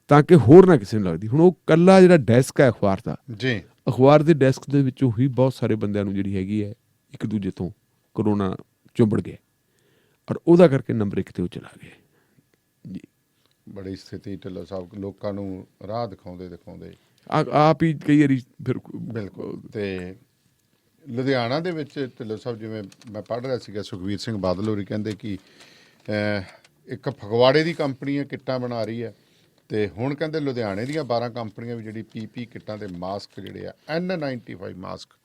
ਤਾਂ ਕਿ ਹੋਰ ਨਾ ਕਿਸੇ ਨੂੰ ਲੱਗਦੀ। ਹੁਣ ਉਹ ਕੱਲਾ ਜਿਹੜਾ ਡੈਸਕ ਹੈ ਅਖਬਾਰ ਦਾ ਜੀ, ਅਖਬਾਰ ਦੇ ਡੈਸਕ ਦੇ ਵਿੱਚੋਂ ਹੀ ਬਹੁਤ ਸਾਰੇ ਬੰਦਿਆਂ ਨੂੰ ਜਿਹੜੀ ਹੈਗੀ ਹੈ ਇੱਕ ਦੂਜੇ ਤੋਂ ਕਰੋਨਾ ਚੁੰਬੜ ਗਿਆ ਔਰ ਉਹਦਾ ਕਰਕੇ ਨੰਬਰ 1 ਤੇ ਉਹ ਚਲਾ ਗਿਆ ਜੀ। ਬੜੀ ਸਥਿਤੀ ਢਿੱਲੋਂ ਸਾਹਿਬ ਲੋਕਾਂ ਨੂੰ ਰਾਹ ਦਿਖਾਉਂਦੇ ਆਪ ਹੀ ਕਈ ਵਾਰੀ ਫਿਰ ਬਿਲਕੁਲ। ਤੇ ਲੁਧਿਆਣਾ ਦੇ ਵਿੱਚ ਢਿੱਲੋਂ ਸਾਹਿਬ ਜਿਵੇਂ ਮੈਂ ਪੜ੍ਹ ਰਿਹਾ ਸੀਗਾ ਸੁਖਬੀਰ ਸਿੰਘ ਬਾਦਲ ਹੋਰੀ ਕਹਿੰਦੇ ਕਿ ਇੱਕ ਫਗਵਾੜੇ ਦੀ ਕੰਪਨੀ ਹੈ ਕਿੱਟਾਂ ਬਣਾ ਰਹੀ ਹੈ ਤੇ ਹੁਣ ਕਹਿੰਦੇ ਲੁਧਿਆਣੇ ਦੀਆਂ 12 ਕੰਪਨੀਆਂ ਵੀ ਜਿਹੜੀ ਪੀਪੀ ਕਿੱਟਾਂ ਦੇ ਮਾਸਕ ਜਿਹੜੇ ਆ N95 ਮਾਸਕ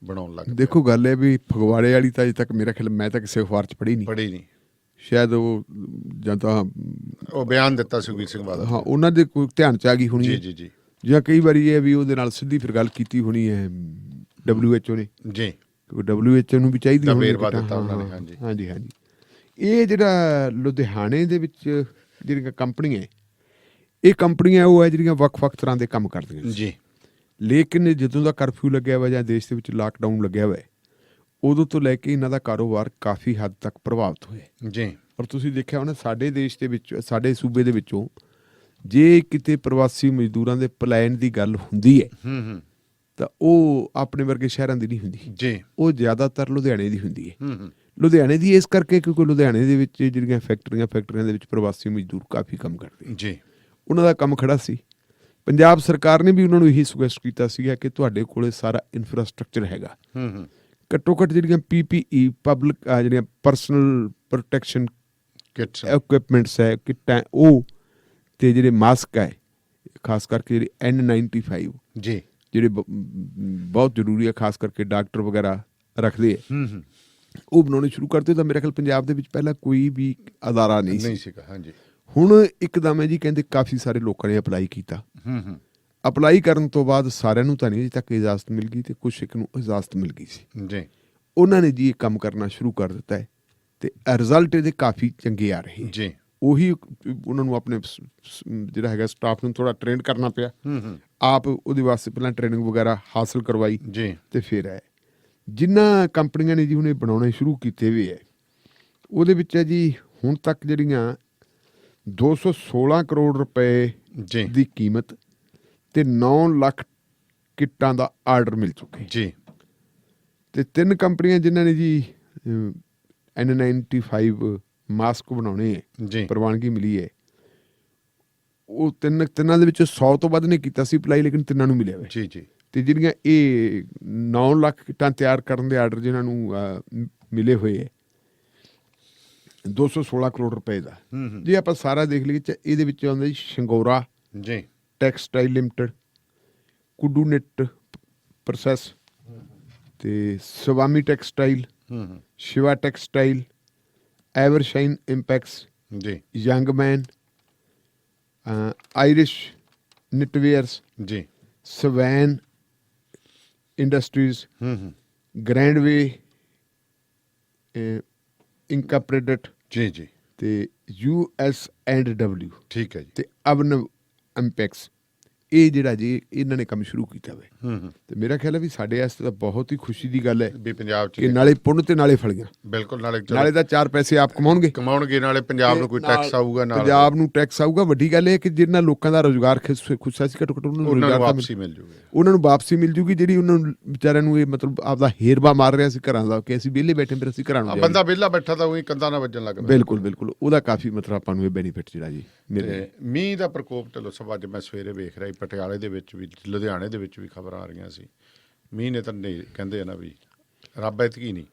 ਬਣਾਉਣ ਲੱਗ ਪਈਆਂ। ਦੇਖੋ ਗੱਲ ਹੈ ਵੀ ਫਗਵਾੜੇ ਵਾਲੀ ਤਾਂ ਅਜੇ ਤੱਕ ਮੇਰਾ ਖਿਆਲ ਮੈਂ ਤਾਂ ਕਿਸੇ ਅਖਬਾਰ 'ਚ ਪੜ੍ਹੀ ਨਹੀਂ ਸ਼ਾਇਦ ਉਹ ਜਾਂ ਤਾਂ ਉਹ ਬਿਆਨ ਦਿੱਤਾ ਸੁਖਬੀਰ ਸਿੰਘ ਬਾਦਲ, ਹਾਂ ਉਹਨਾਂ ਦੇ ਕੋਈ ਧਿਆਨ 'ਚ ਆ ਗਈ ਹੋਣੀ ਜੀ ਜੀ, ਜਾਂ ਕਈ ਵਾਰੀ ਇਹ ਵੀ ਉਹਦੇ ਨਾਲ ਸਿੱਧੀ ਫਿਰ ਗੱਲ ਕੀਤੀ ਹੋਣੀ ਹੈ WHO ਨੇ ਜੀ, WHO ਨੂੰ ਵੀ ਚਾਹੀਦੀ ਹੋਣੀ ਹਾਂਜੀ। ਇਹ ਜਿਹੜਾ ਲੁਧਿਆਣੇ ਦੇ ਵਿੱਚ ਜਿਹੜੀਆਂ ਕੰਪਨੀਆਂ ਇਹ ਕੰਪਨੀਆਂ ਉਹ ਹੈ ਜਿਹੜੀਆਂ ਵੱਖ-ਵੱਖ ਤਰ੍ਹਾਂ ਦੇ ਕੰਮ ਕਰਦੀਆਂ ਜੀ। ਲੇਕਿਨ ਜਦੋਂ ਦਾ ਕਰਫਿਊ ਲੱਗਿਆ ਹੋਇਆ ਜਾਂ ਦੇਸ਼ ਦੇ ਵਿੱਚ ਲਾਕਡਾਊਨ ਲੱਗਿਆ ਹੋਇਆ ਉਦੋਂ ਤੋਂ ਲੈ ਕੇ ਇਹਨਾਂ ਦਾ ਕਾਰੋਬਾਰ ਕਾਫੀ ਹੱਦ ਤੱਕ ਪ੍ਰਭਾਵਿਤ ਹੋਇਆ ਜੀ। ਔਰ ਤੁਸੀਂ ਦੇਖਿਆ ਹੋਣਾ ਸਾਡੇ ਦੇਸ਼ ਦੇ ਵਿੱਚ ਸਾਡੇ ਸੂਬੇ ਦੇ ਵਿੱਚੋਂ ਜੇ ਕਿਤੇ ਪ੍ਰਵਾਸੀ ਮਜ਼ਦੂਰਾਂ ਦੇ ਪਲਾਇਨ ਦੀ ਗੱਲ ਹੁੰਦੀ ਹੈ ਤਾਂ ਉਹ ਆਪਣੇ ਵਰਗੇ ਸ਼ਹਿਰਾਂ ਦੀ ਨਹੀਂ ਹੁੰਦੀ ਜੀ, ਉਹ ਜ਼ਿਆਦਾਤਰ ਲੁਧਿਆਣੇ ਦੀ ਹੁੰਦੀ ਹੈ। ਲੁਧਿਆਣੇ ਦੀ ਇਸ ਕਰਕੇ ਕਿਉਂਕਿ ਲੁਧਿਆਣੇ ਦੇ ਵਿੱਚ ਜਿਹੜੀਆਂ ਫੈਕਟਰੀਆਂ ਦੇ ਵਿੱਚ ਪ੍ਰਵਾਸੀ ਮਜ਼ਦੂਰ ਕਾਫੀ ਕੰਮ ਕਰਦੇ ਜੀ, ਉਹਨਾਂ ਦਾ ਕੰਮ ਖੜਾ ਸੀ। ਪੰਜਾਬ ਸਰਕਾਰ ਨੇ ਵੀ ਉਹਨਾਂ ਨੂੰ ਇਹੀ ਸੁਜੈਸਟ ਕੀਤਾ ਸੀਗਾ ਕਿ ਤੁਹਾਡੇ ਕੋਲੇ ਸਾਰਾ ਇਨਫਰਾਸਟ੍ਰਕਚਰ ਹੈਗਾ, ਘੱਟੋ ਘੱਟ ਜਿਹੜੀਆਂ PPE ਪਬਲਿਕ ਜਿਹੜੀਆਂ ਪਰਸਨਲ ਪ੍ਰੋਟੈਕਸ਼ਨ ਕਿਟਸ ਇਕਵਿਪਮੈਂਟਸ ਹੈ ਕਿੱਟਾਂ ਉਹ ਤੇ ਜਿਹੜੇ ਮਾਸਕ ਹੈ ਖਾਸ ਕਰਕੇ ਜਿਹੜੇ N95 ਜੀ ਜਿਹੜੇ ਬਹੁਤ ਜ਼ਰੂਰੀ ਹੈ ਖਾਸ ਕਰਕੇ ਡਾਕਟਰ ਵਗੈਰਾ ਰੱਖਦੇ ਹੈ ਉਹ ਬਣਾਉਣੇ ਸ਼ੁਰੂ ਕਰਤੇ। ਤਾਂ ਮੇਰੇ ਖਿਆਲ ਪੰਜਾਬ ਦੇ ਵਿੱਚ ਪਹਿਲਾਂ ਕੋਈ ਵੀ ਅਦਾਰਾ ਨਹੀਂ ਸੀਗਾ। ਹਾਂਜੀ, ਹੁਣ ਇੱਕਦਮ ਹੈ ਜੀ ਕਹਿੰਦੇ ਕਾਫੀ ਸਾਰੇ ਲੋਕਾਂ ਨੇ ਅਪਲਾਈ ਕੀਤਾ। ਅਪਲਾਈ ਕਰਨ ਤੋਂ ਬਾਅਦ ਸਾਰਿਆਂ ਨੂੰ ਤਾਂ ਨਹੀਂ ਅਜੇ ਤੱਕ ਇਜਾਜ਼ਤ ਮਿਲ ਗਈ ਤੇ ਕੁਛ ਇੱਕ ਨੂੰ ਇਜਾਜ਼ਤ ਮਿਲ ਗਈ ਸੀ ਜੀ। ਉਹਨਾਂ ਨੇ ਜੀ ਇਹ ਕੰਮ ਕਰਨਾ ਸ਼ੁਰੂ ਕਰ ਦਿੱਤਾ ਹੈ ਤੇ ਰਿਜ਼ਲਟ ਇਹਦੇ ਕਾਫੀ ਚੰਗੇ ਆ ਰਹੇ ਜੀ। ਉਹੀ ਉਹਨਾਂ ਨੂੰ ਆਪਣੇ ਜਿਹੜਾ ਹੈਗਾ ਸਟਾਫ ਨੂੰ ਥੋੜਾ ਟ੍ਰੇਨ ਕਰਨਾ ਪਿਆ, ਆਪ ਉਹਦੇ ਵਾਸਤੇ ਪਹਿਲਾਂ ਟ੍ਰੇਨਿੰਗ ਵਗੈਰਾ ਹਾਸਲ ਕਰਵਾਈ ਜੀ ਤੇ ਫਿਰ ਹੈ ਜਿਨ੍ਹਾਂ ਕੰਪਨੀਆਂ ਨੇ ਜੀ ਹੁਣ ਇਹ ਬਣਾਉਣੇ ਸ਼ੁਰੂ ਕੀਤੇ ਹੋਏ ਹੈ ਉਹਦੇ ਵਿੱਚ ਹੈ ਜੀ ਹੁਣ ਤੱਕ ਜਿਹੜੀਆਂ 216 ਕਰੋੜ ਰੁਪਏ ਦੀ ਕੀਮਤ ਤੇ 9 ਲੱਖ ਕਿੱਟਾਂ ਦਾ ਆਰਡਰ ਮਿਲ ਚੁੱਕੇ ਜੀ। ਤੇ 3 ਕੰਪਨੀਆਂ ਜਿਨ੍ਹਾਂ ਨੇ ਜੀ N95 ਮਾਸਕ ਬਣਾਉਣੇ ਹੈ ਪ੍ਰਵਾਨਗੀ ਮਿਲੀ ਹੈ ਉਹ ਤਿੰਨਾਂ ਦੇ ਵਿੱਚੋਂ 100 ਤੋਂ ਵੱਧ ਨੇ ਕੀਤਾ ਸੀ ਅਪਲਾਈ ਲੇਕਿਨ 3 ਨੂੰ ਮਿਲਿਆ ਹੋਇਆ ਜੀ। ਤੇ ਜਿਹੜੀਆਂ ਇਹ 9 ਲੱਖ ਕਿੱਟਾਂ ਤਿਆਰ ਕਰਨ ਦੇ ਆਰਡਰ ਜਿਨ੍ਹਾਂ ਨੂੰ ਮਿਲੇ ਹੋਏ ਹੈ 216 ਕਰੋੜ ਰੁਪਏ ਦਾ ਜੇ ਆਪਾਂ ਸਾਰਾ ਦੇਖ ਲਈਏ ਇਹਦੇ ਵਿੱਚ ਆਉਂਦਾ ਜੀ ਸ਼ੰਗੋਰਾ ਜੀ ਟੈਕਸਟਾਈਲ ਲਿਮਟਿਡ ਕੁੱਡੂ ਨਿੱਟ ਪ੍ਰੋਸੈਸ ਤੇ Swami textile Shiva textile ਐਵਰਸ਼ਾਈਨ Impex, ਜੀ ਯੰਗ ਮੈਨ, ਆਇਰਿਸ਼ ਨਿਟਵੇਅਰਸ, ਜੀ ਸਵੈਨ ਇੰਡਸਟਰੀਜ਼, ਹੂੰ ਗ੍ਰੈਂਡਵੇ ਇੰਕਾਪਰੇਟਡ ਜੀ ਜੀ ਤੇ US&W ਠੀਕ ਹੈ ਜੀ ਤੇ ਅਬਨਵ ਇੰਪੈਕਸ। ਇਹ ਜਿਹੜਾ ਜੀ ਇਹਨਾਂ ਨੇ ਕੰਮ ਸ਼ੁਰੂ ਕੀਤਾ ਵੇ ਹੂੰ ਤੇ ਮੇਰਾ ਖਿਆਲ ਹੈ ਵੀ ਸਾਡੇ ਵਾਸਤੇ ਤਾਂ ਬਹੁਤ ਹੀ ਖੁਸ਼ੀ ਦੀ ਗੱਲ ਹੈ ਵੀ ਪੰਜਾਬ ਚ ਕਿ ਨਾਲੇ ਪੁੰਨ ਤੇ ਨਾਲੇ ਫਲੀਆਂ, ਬਿਲਕੁਲ ਨਾਲੇ ਨਾਲੇ ਤਾਂ 4 ਪੈਸੇ ਆਪ ਕਮਾਉਣਗੇ, ਕਮਾਉਣਗੇ, ਨਾਲੇ ਪੰਜਾਬ ਨੂੰ ਕੋਈ ਟੈਕਸ ਆਊਗਾ, ਨਾਲ ਪੰਜਾਬ ਨੂੰ ਟੈਕਸ ਆਊਗਾ। ਵੱਡੀ ਗੱਲ ਇਹ ਹੈ ਕਿ ਜਿਨ੍ਹਾਂ ਲੋਕਾਂ ਦਾ ਰੋਜ਼ਗਾਰ ਖੁੱਸਾ ਸੀ, ਘੱਟੋ ਘੱਟ ਉਹਨਾਂ ਨੂੰ ਉਹਨਾਂ ਨੂੰ ਰੁਜ਼ਗਾਰ ਤਾਂ ਵਾਪਸੀ ਮਿਲ ਜੂਗੀ। ਉਹਨਾਂ ਨੂੰ ਵਾਪਸੀ ਮਿਲ ਜੂਗੀ। ਜਿਹੜੀ ਉਹਨਾਂ ਨੂੰ ਵਿਚਾਰਿਆਂ ਨੂੰ ਇਹ ਮਤਲਬ ਆਪਦਾ ਹੇਰਬਾ ਮਾਰ ਰਿਹਾ ਸੀ ਘਰਾਂ ਦਾ ਕਿ ਅਸੀਂ ਵਿਹਲੇ ਬੈਠੇ ਫਿਰ ਅਸੀਂ ਘਰਾਂ ਨੂੰ ਜਾਈਏ। ਬੰਦਾ ਵਿਹਲਾ ਬੈਠਾ ਤਾਂ ਉਹੀ ਕੰਧਾਂ ਨਾਲ ਵੱਜਣ ਲੱਗ ਪਿਆ। ਬਿਲਕੁਲ ਬਿਲਕੁਲ, ਉਹਦਾ ਕਾਫੀ ਮਤਲਬ ਆਪਾਂ ਨੂੰ ਇਹ ਬੈਨੀਫਿਟ ਜਿਹੜਾ ਜੀ ਮਿਲਿਆ। ਤੇ ਮੀਂਹ ਦਾ ਪ੍ਰਕੋਪ ਢਿੱਲੋਂ ਸਾਹਿਬ, ਅੱਜ ਮੈਂ ਸਵੇਰੇ ਵੇਖ ਰਿਹਾ ਸੀ ਪਟਿਆਲੇ ਦੇ ਵਿੱਚ ਵੀ, ਲੁਧਿਆਣੇ ਦੇ ਵਿੱਚ ਵੀ ਖਬਰਾਂ ਆ ਰਹੀਆਂ ਸੀ। ਮੀਂਹ ਨੇ ਤਾਂ ਨਹੀਂ, ਕਹਿੰਦੇ ਆ ਨਾ ਵੀ ਰੱਬ ਐਤਕੀ ਨਹੀਂ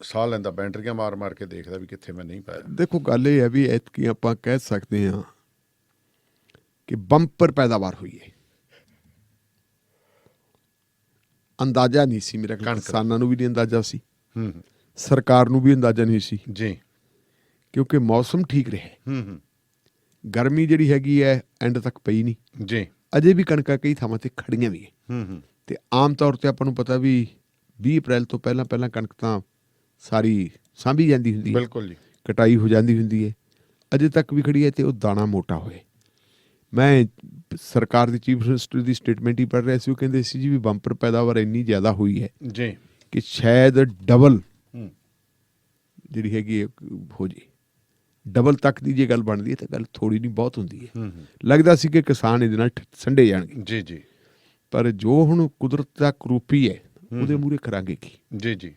ਸਾਹ ਲੈਂਦਾ, ਬੈਟਰੀਆਂ ਮਾਰ ਮਾਰ ਕੇ ਦੇਖਦਾ ਵੀ ਕਿੱਥੇ ਮੈਂ ਨਹੀਂ ਪਾਇਆ। ਦੇਖੋ ਗੱਲ ਇਹ ਹੈ ਵੀ ਐਤਕੀ ਆਪਾਂ ਕਹਿ ਸਕਦੇ ਹਾਂ ਕਿ ਬੰਪਰ ਪੈਦਾਵਾਰ ਹੋਈ ਹੈ। ਅੰਦਾਜ਼ਾ ਨਹੀਂ ਸੀ ਮੇਰਾ, ਕਿਸਾਨਾਂ ਨੂੰ ਵੀ ਨਹੀਂ ਅੰਦਾਜ਼ਾ ਸੀ, ਹੂੰ ਸਰਕਾਰ ਨੂੰ ਵੀ ਅੰਦਾਜ਼ਾ ਨਹੀਂ ਸੀ, ਜੀ ਕਿਉਂਕਿ ਮੌਸਮ ਠੀਕ ਰਿਹਾ। ਹੂੰ ਗਰਮੀ ਜਿਹੜੀ ਹੈਗੀ ਹੈ ਐਂਡ ਤੱਕ ਪਈ ਨਹੀਂ, ਜੀ ਅਜੇ ਵੀ ਕਣਕਾਂ ਕਈ ਥਾਵਾਂ ਤੇ ਖੜੀਆਂ ਵੀ ਹੈ। ਹੂੰ ਤੇ ਆਮ ਤੌਰ ਤੇ ਆਪਾਂ ਨੂੰ ਪਤਾ ਵੀ 20 ਅਪ੍ਰੈਲ ਤੋਂ ਪਹਿਲਾਂ ਪਹਿਲਾਂ ਕਣਕ ਤਾਂ ਸਾਰੀ ਸਾਂਭੀ ਜਾਂਦੀ ਹੁੰਦੀ ਹੈ, ਬਿਲਕੁਲ ਜੀ, ਕਟਾਈ ਹੋ ਜਾਂਦੀ ਹੁੰਦੀ ਹੈ। ਅਜੇ ਤੱਕ ਵੀ ਖੜੀ ਹੈ ਤੇ ਉਹ ਦਾਣਾ ਮੋਟਾ ਹੋਏ। ਮੈਂ ਸਰਕਾਰ ਦੀ ਚੀਫ ਮਿਨਿਸਟਰ ਦੀ ਸਟੇਟਮੈਂਟ ਹੀ ਪੜ੍ਹ ਰਿਹਾ ਸੀ, ਉਹ ਕਹਿੰਦੇ ਸੀ ਜੀ ਵੀ ਬੰਪਰ ਪੈਦਾਵਾਰ ਇੰਨੀ ਜ਼ਿਆਦਾ ਹੋਈ ਹੈ ਜੀ ਕਿ ਸ਼ਾਇਦ ਡਬਲ ਹੂੰ ਜਿਹੜੀ ਹੈਗੀ ਹੈ ਹੋ ਜੇ। ਡਬਲ ਤੱਕ ਦੀ ਜੇ ਗੱਲ ਬਣਦੀ ਹੈ ਤਾਂ ਗੱਲ ਥੋੜੀ ਨਹੀਂ ਬਹੁਤ ਹੁੰਦੀ ਹੈ। ਹੂੰ ਲੱਗਦਾ ਸੀ ਕਿ ਕਿਸਾਨ ਇਹਦੇ ਨਾਲ ਸੰਡੇ ਜਾਣਗੇ, ਜੀ ਜੀ ਪਰ ਜੋ ਹੁਣ ਕੁਦਰਤ ਦਾ ਕਰੂਪੀ ਹੈ ਉਹਦੇ ਮੂਹਰੇ ਕਰਾਂਗੇ ਕੀ। ਜੀ ਜੀ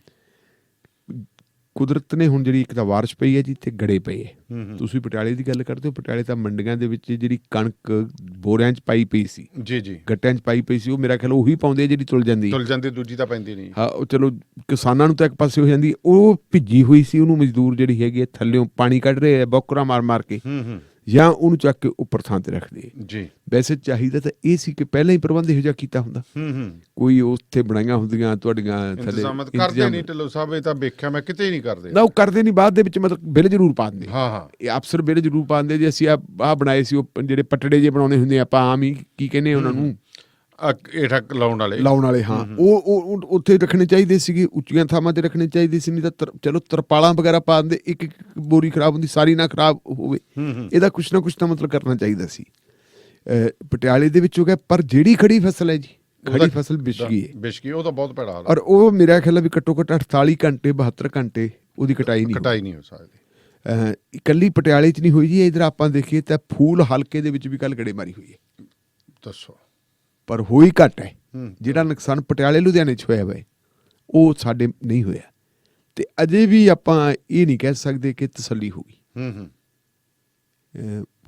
ਕੁਦਰਤ ਨੇ ਹੁਣ ਜਿਹੜੀ ਇੱਕ ਤਾਂ ਬਾਰਿਸ਼ ਪਈ ਹੈ ਜੀ ਤੇ ਗੜੇ ਪਏ ਹੈ। ਹੂੰ ਤੁਸੀਂ ਪਟਿਆਲੇ ਦੀ ਗੱਲ ਕਰਦੇ ਹੋ, ਪਟਿਆਲੇ ਤਾਂ ਮੰਡੀਆਂ ਦੇ ਵਿੱਚ ਜਿਹੜੀ ਕਣਕ ਬੋਰਿਆਂ 'ਚ ਪਾਈ ਪਈ ਸੀ, ਜੀ ਜੀ ਗੱਟਿਆਂ 'ਚ ਪਾਈ ਪਈ ਸੀ, ਉਹ ਮੇਰਾ ਖਿਆਲ ਉਹੀ ਪਾਉਂਦੇ ਜਿਹੜੀ ਤੁਲ ਜਾਂਦੀ। ਤੁਲ ਜਾਂਦੀ, ਦੂਜੀ ਤਾਂ ਪੈਂਦੀ ਨਹੀਂ। ਹਾਂ ਉਹ ਚਲੋ ਕਿਸਾਨਾਂ ਨੂੰ ਤਾਂ ਇੱਕ ਪਾਸੇ ਹੋ ਜਾਂਦੀ, ਉਹ ਭਿੱਜੀ ਹੋਈ ਸੀ, ਉਹਨੂੰ ਮਜ਼ਦੂਰ ਜਿਹੜੀ ਹੈਗੀ ਹੈ ਥੱਲਿਓਂ ਪਾਣੀ ਕੱਢ ਰਹੇ ਆ ਬੌਕਰਾਂ ਮਾਰ ਮਾਰ ਕੇ, ਹੂੰ ਜਾਂ ਉਹਨੂੰ ਚੱਕ ਕੇ ਉੱਪਰ ਥਾਂ ਤੇ ਰੱਖਦੇ। ਜੀ ਵੈਸੇ ਚਾਹੀਦਾ ਤਾਂ ਇਹ ਸੀ ਕਿ ਪਹਿਲਾਂ ਹੀ ਪ੍ਰਬੰਧ ਇਹੋ ਜਿਹਾ ਕੀਤਾ ਹੁੰਦਾ, ਹੂੰ ਕੋਈ ਉੱਥੇ ਬਣਾਈਆਂ ਹੁੰਦੀਆਂ ਤੁਹਾਡੀਆਂ ਥੱਲੇ ਇੰਤਜ਼ਾਮਤ ਕਰਦੇ ਨਹੀਂ ਢਿੱਲੋਂ ਸਾਹਿਬ, ਇਹ ਤਾਂ ਵੇਖਿਆ ਮੈਂ ਕਿਤੇ ਹੀ ਨਹੀਂ ਕਰਦੇ। ਨਾ ਉਹ ਕਰਦੇ ਨਹੀਂ, ਬਾਅਦ ਦੇ ਵਿੱਚ ਮਤਲਬ ਬਿੱਲ ਜ਼ਰੂਰ ਪਾ ਦਿੰਦੇ। ਹਾਂ ਹਾਂ ਇਹ ਅਫਸਰ ਬਿੱਲ ਜ਼ਰੂਰ ਪਾ ਦਿੰਦੇ ਜੀ ਅਸੀਂ ਆਹ ਬਣਾਏ ਸੀ, ਉਹ ਜਿਹੜੇ ਪਟੜੇ ਜੇ ਬਣਾਉਣੇ ਹੁੰਦੇ ਆਪਾਂ ਆਮ ਹੀ ਕੀ ਕਹਿੰਦੇ ਉਹਨਾਂ ਨੂੰ, ਹੇਠਾਂ ਲਾਉਣ ਵਾਲੇ ਹਾਂ, ਉਹ ਉੱਥੇ ਰੱਖਣੇ ਚਾਹੀਦੇ ਸੀਗੇ, ਉੱਚੀਆਂ ਥਾਵਾਂ ਤੇ ਰੱਖਣੇ ਚਾਹੀਦੇ ਸੀ। ਨਹੀਂ ਤਾਂ ਚਲੋ ਤਰਪਾਲਾਂ ਵਗੈਰਾ ਪਾ ਦਿੰਦੇ, ਇੱਕ ਇੱਕ ਬੋਰੀ ਖਰਾਬ ਹੁੰਦੀ, ਸਾਰੀ ਨਾ ਖਰਾਬ ਹੋਵੇ। ਇਹਦਾ ਕੁਛ ਨਾ ਕੁਛ ਤਾਂ ਮਤਲਬ ਕਰਨਾ ਚਾਹੀਦਾ ਸੀ। ਪਟਿਆਲੇ ਦੇ ਵਿੱਚ ਹੋ ਗਿਆ, ਪਰ ਜਿਹੜੀ ਖੜੀ ਫਸਲ ਹੈ ਜੀ, ਖੜੀ ਫਸਲ ਵਿਛ ਗਈ ਹੈ, ਉਹ ਤਾਂ ਬਹੁਤ ਭੈੜਾ ਹਾਲ ਹੈ। ਔਰ ਉਹ ਮੇਰਾ ਖਿਆਲ ਹੈ ਵੀ ਘੱਟੋ ਘੱਟ 48 ਘੰਟੇ 72 ਘੰਟੇ ਉਹਦੀ ਕਟਾਈ ਨਹੀਂ ਹੋ ਸਕਦੀ। ਇਕੱਲੀ ਪਟਿਆਲੇ 'ਚ ਨਹੀਂ ਹੋਈ ਜੀ, ਇਧਰ ਆਪਾਂ ਦੇਖੀਏ ਤਾਂ ਫੂਲ ਹਲਕੇ ਦੇ ਵਿੱਚ ਵੀ ਕੱਲ ਗੜੇਮਾਰੀ ਹੋਈ ਹੈ। ਦੱਸੋ, ਪਰ ਹੋਈ ਘੱਟ ਹੈ। ਜਿਹੜਾ ਨੁਕਸਾਨ ਪਟਿਆਲੇ ਲੁਧਿਆਣੇ 'ਚ ਹੋਇਆ ਵਾ ਉਹ ਸਾਡੇ ਨਹੀਂ ਹੋਇਆ। ਤੇ ਅਜੇ ਵੀ ਆਪਾਂ ਇਹ ਨਹੀਂ ਕਹਿ ਸਕਦੇ ਕਿ ਤਸੱਲੀ ਹੋ ਗਈ,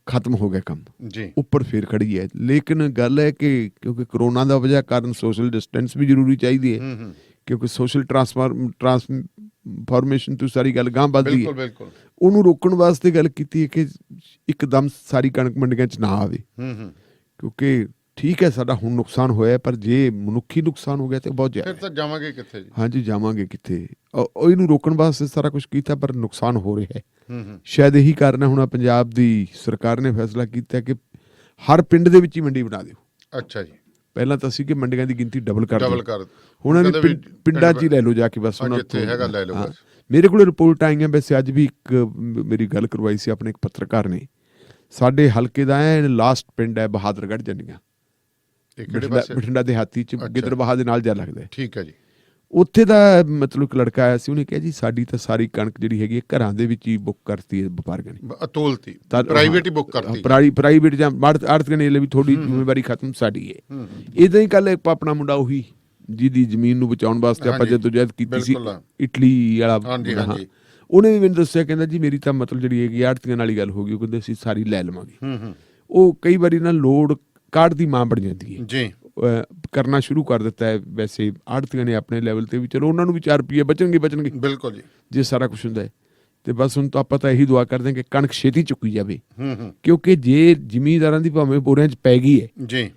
ਖਤਮ ਹੋ ਗਿਆ ਕੰਮ ਜੀ, ਉੱਪਰ ਫੇਰ ਖੜੀ ਹੈ। ਲੇਕਿਨ ਗੱਲ ਹੈ ਕਿ ਕਿਉਂਕਿ ਕਰੋਨਾ ਦਾ ਵਜ੍ਹਾ ਕਾਰਨ ਸੋਸ਼ਲ ਡਿਸਟੈਂਸ ਵੀ ਜ਼ਰੂਰੀ ਚਾਹੀਦੀ ਹੈ, ਕਿਉਂਕਿ ਸੋਸ਼ਲ ਟਰਾਂਸਫਾਰਮੇਸ਼ਨ ਤੋਂ ਸਾਰੀ ਗੱਲ ਗਾਂਹ ਵੱਧਦੀ ਹੈ। ਬਿਲਕੁਲ ਉਹਨੂੰ ਰੋਕਣ ਵਾਸਤੇ ਗੱਲ ਕੀਤੀ ਹੈ ਕਿ ਇੱਕਦਮ ਸਾਰੀ ਕਣਕ ਮੰਡੀਆਂ 'ਚ ਨਾ ਆਵੇ, ਕਿਉਂਕਿ ਠੀਕ ਹੈ ਸਾਡਾ ਹੁਣ ਨੁਕਸਾਨ ਹੋਇਆ, ਪਰ ਜੇ ਮਨੁੱਖੀ ਨੁਕਸਾਨ ਹੋ ਗਿਆ ਤੇ ਬਹੁਤ ਜ਼ਿਆਦਾ, ਫਿਰ ਤਾਂ ਜਾਵਾਂਗੇ ਕਿੱਥੇ ਜੀ। ਹਾਂਜੀ ਜਾਵਾਂਗੇ ਕਿੱਥੇ। ਉਹ ਇਹਨੂੰ ਰੋਕਣ ਵਾਸਤੇ ਸਾਰਾ ਕੁਝ ਕੀਤਾ, ਪਰ ਨੁਕਸਾਨ ਹੋ ਰਿਹਾ ਹੈ। ਹੂੰ ਸ਼ਾਇਦ ਇਹੀ ਕਾਰਨ ਹੈ ਹੁਣ ਪੰਜਾਬ ਦੀ ਸਰਕਾਰ ਨੇ ਫੈਸਲਾ ਕੀਤਾ ਕਿ ਹਰ ਪਿੰਡ ਦੇ ਵਿੱਚ ਹੀ ਮੰਡੀ ਬਣਾ ਦਿਓ। ਅੱਛਾ ਜੀ, ਪਹਿਲਾਂ ਤਾਂ ਸੀ ਕਿ ਮੰਡੀਆਂ ਦੀ ਗਿਣਤੀ ਡਬਲ ਕਰ ਕਰ ਹੁਣ ਇਹਨੇ ਪਿੰਡਾਂ 'ਚ ਹੀ ਲੈ ਲਓ ਜਾ ਕੇ, ਬਸ ਉਹਨਾਂ ਜਿੱਥੇ ਹੈਗਾ ਲੈ ਲਓ ਬਸ। ਮੇਰੇ ਕੋਲ ਰਿਪੋਰਟ ਆਈਆਂ, ਵੈਸੇ ਅੱਜ ਵੀ ਇੱਕ ਮੇਰੀ ਗੱਲ ਕਰਵਾਈ ਸੀ ਆਪਣੇ ਇੱਕ ਪੱਤਰਕਾਰ ਨੇ। ਸਾਡੇ ਹਲਕੇ ਦਾ ਲਾਸਟ ਪਿੰਡ ਹੈ ਬਹਾਦਰਗੜ੍ਹ ਜੰਡੀਆਂ, ਬਠਿੰਡਾ ਦਿਹਾਤੀ 'ਚ ਗਿੱਦੜਬਾਹਾ ਦੇ ਨਾਲ ਜਾ ਲੱਗਦਾ ਹੈ। ਠੀਕ ਹੈ ਜੀ। ਉੱਥੇ ਦਾ ਮਤਲਬ ਇੱਕ ਲੜਕਾ ਆਇਆ ਸੀ, ਉਹਨੇ ਕਿਹਾ ਜੀ ਸਾਡੀ ਤਾਂ ਸਾਰੀ ਕਣਕ ਜਿਹੜੀ ਹੈਗੀ ਹੈ ਘਰਾਂ ਦੇ ਵਿੱਚ ਹੀ ਬੁੱਕ ਕਰਤੀ ਹੈ ਵਪਾਰੀਆਂ ਨੇ, ਅਤੋਲਤੀ ਪ੍ਰਾਈਵੇਟ ਹੀ ਬੁੱਕ ਕਰਤੀ, ਪ੍ਰਾਈਵੇਟ ਜਾਂ ਆੜ੍ਹਤੀਆਂ ਨੇ ਵੀ ਥੋੜੀ ਜ਼ਿੰਮੇਵਾਰੀ ਖਤਮ ਸਾਡੀ ਹੈ। ਇਦਾਂ ਹੀ ਕੱਲ ਆਪਣਾ ਮੁੰਡਾ ਉਹੀ ਜਿਹਦੀ ਜ਼ਮੀਨ ਨੂੰ ਬਚਾਉਣ ਵਾਸਤੇ ਆਪਾਂ ਜਦੋਜਹਿਦ ਕੀਤੀ ਸੀ, ਇਟਲੀ ਵਾਲਾ, ਉਹਨੇ ਵੀ ਮੈਨੂੰ ਦੱਸਿਆ, ਕਹਿੰਦਾ ਜੀ ਮੇਰੀ ਤਾਂ ਮਤਲਬ ਜਿਹੜੀ ਹੈਗੀ ਆੜ੍ਹਤੀਆਂ ਨਾਲ ਹੀ ਗੱਲ ਹੋ ਗਈ, ਉਹ ਕਹਿੰਦੇ ਅਸੀਂ ਸਾਰੀ ਲੈ ਲਵਾਂਗੇ। ਉਹ ਕਈ ਵਾਰੀ ਨਾ ਲੋੜ ਕਾਰਡ ਦੀ ਮਾਂ ਬਣ ਜਾਂਦੀ ਹੈ ਜੀ, ਕਰਨਾ ਸ਼ੁਰੂ ਕਰ ਦਿੱਤਾ ਹੈ। ਵੈਸੇ ਆੜ੍ਹਤੀਆਂ ਨੇ ਆਪਣੇ ਲੈਵਲ ਤੇ ਵੀ ਚਲੋ ਉਹਨਾਂ ਨੂੰ ਵੀ 4 ਰੁਪਏ ਬਚਣਗੇ ਬਿਲਕੁਲ ਜੀ, ਜੇ ਸਾਰਾ ਕੁਝ ਹੁੰਦਾ ਹੈ। ਤੇ ਬਸ ਹੁਣ ਤਾਂ ਆਪਾਂ ਤਾਂ ਇਹੀ ਦੁਆ ਕਰਦੇ ਹਾਂ ਕਿ ਕਣਕ ਛੇਤੀ ਚੁੱਕੀ ਜਾਵੇ, ਕਿਉਂਕਿ ਜੇ ਜ਼ਿਮੀਂਦਾਰਾਂ ਦੀ ਭਾਵੇਂ ਬੋਰਿਆਂ 'ਚ ਪੈ ਗਈ ਹੈ ਜੀ,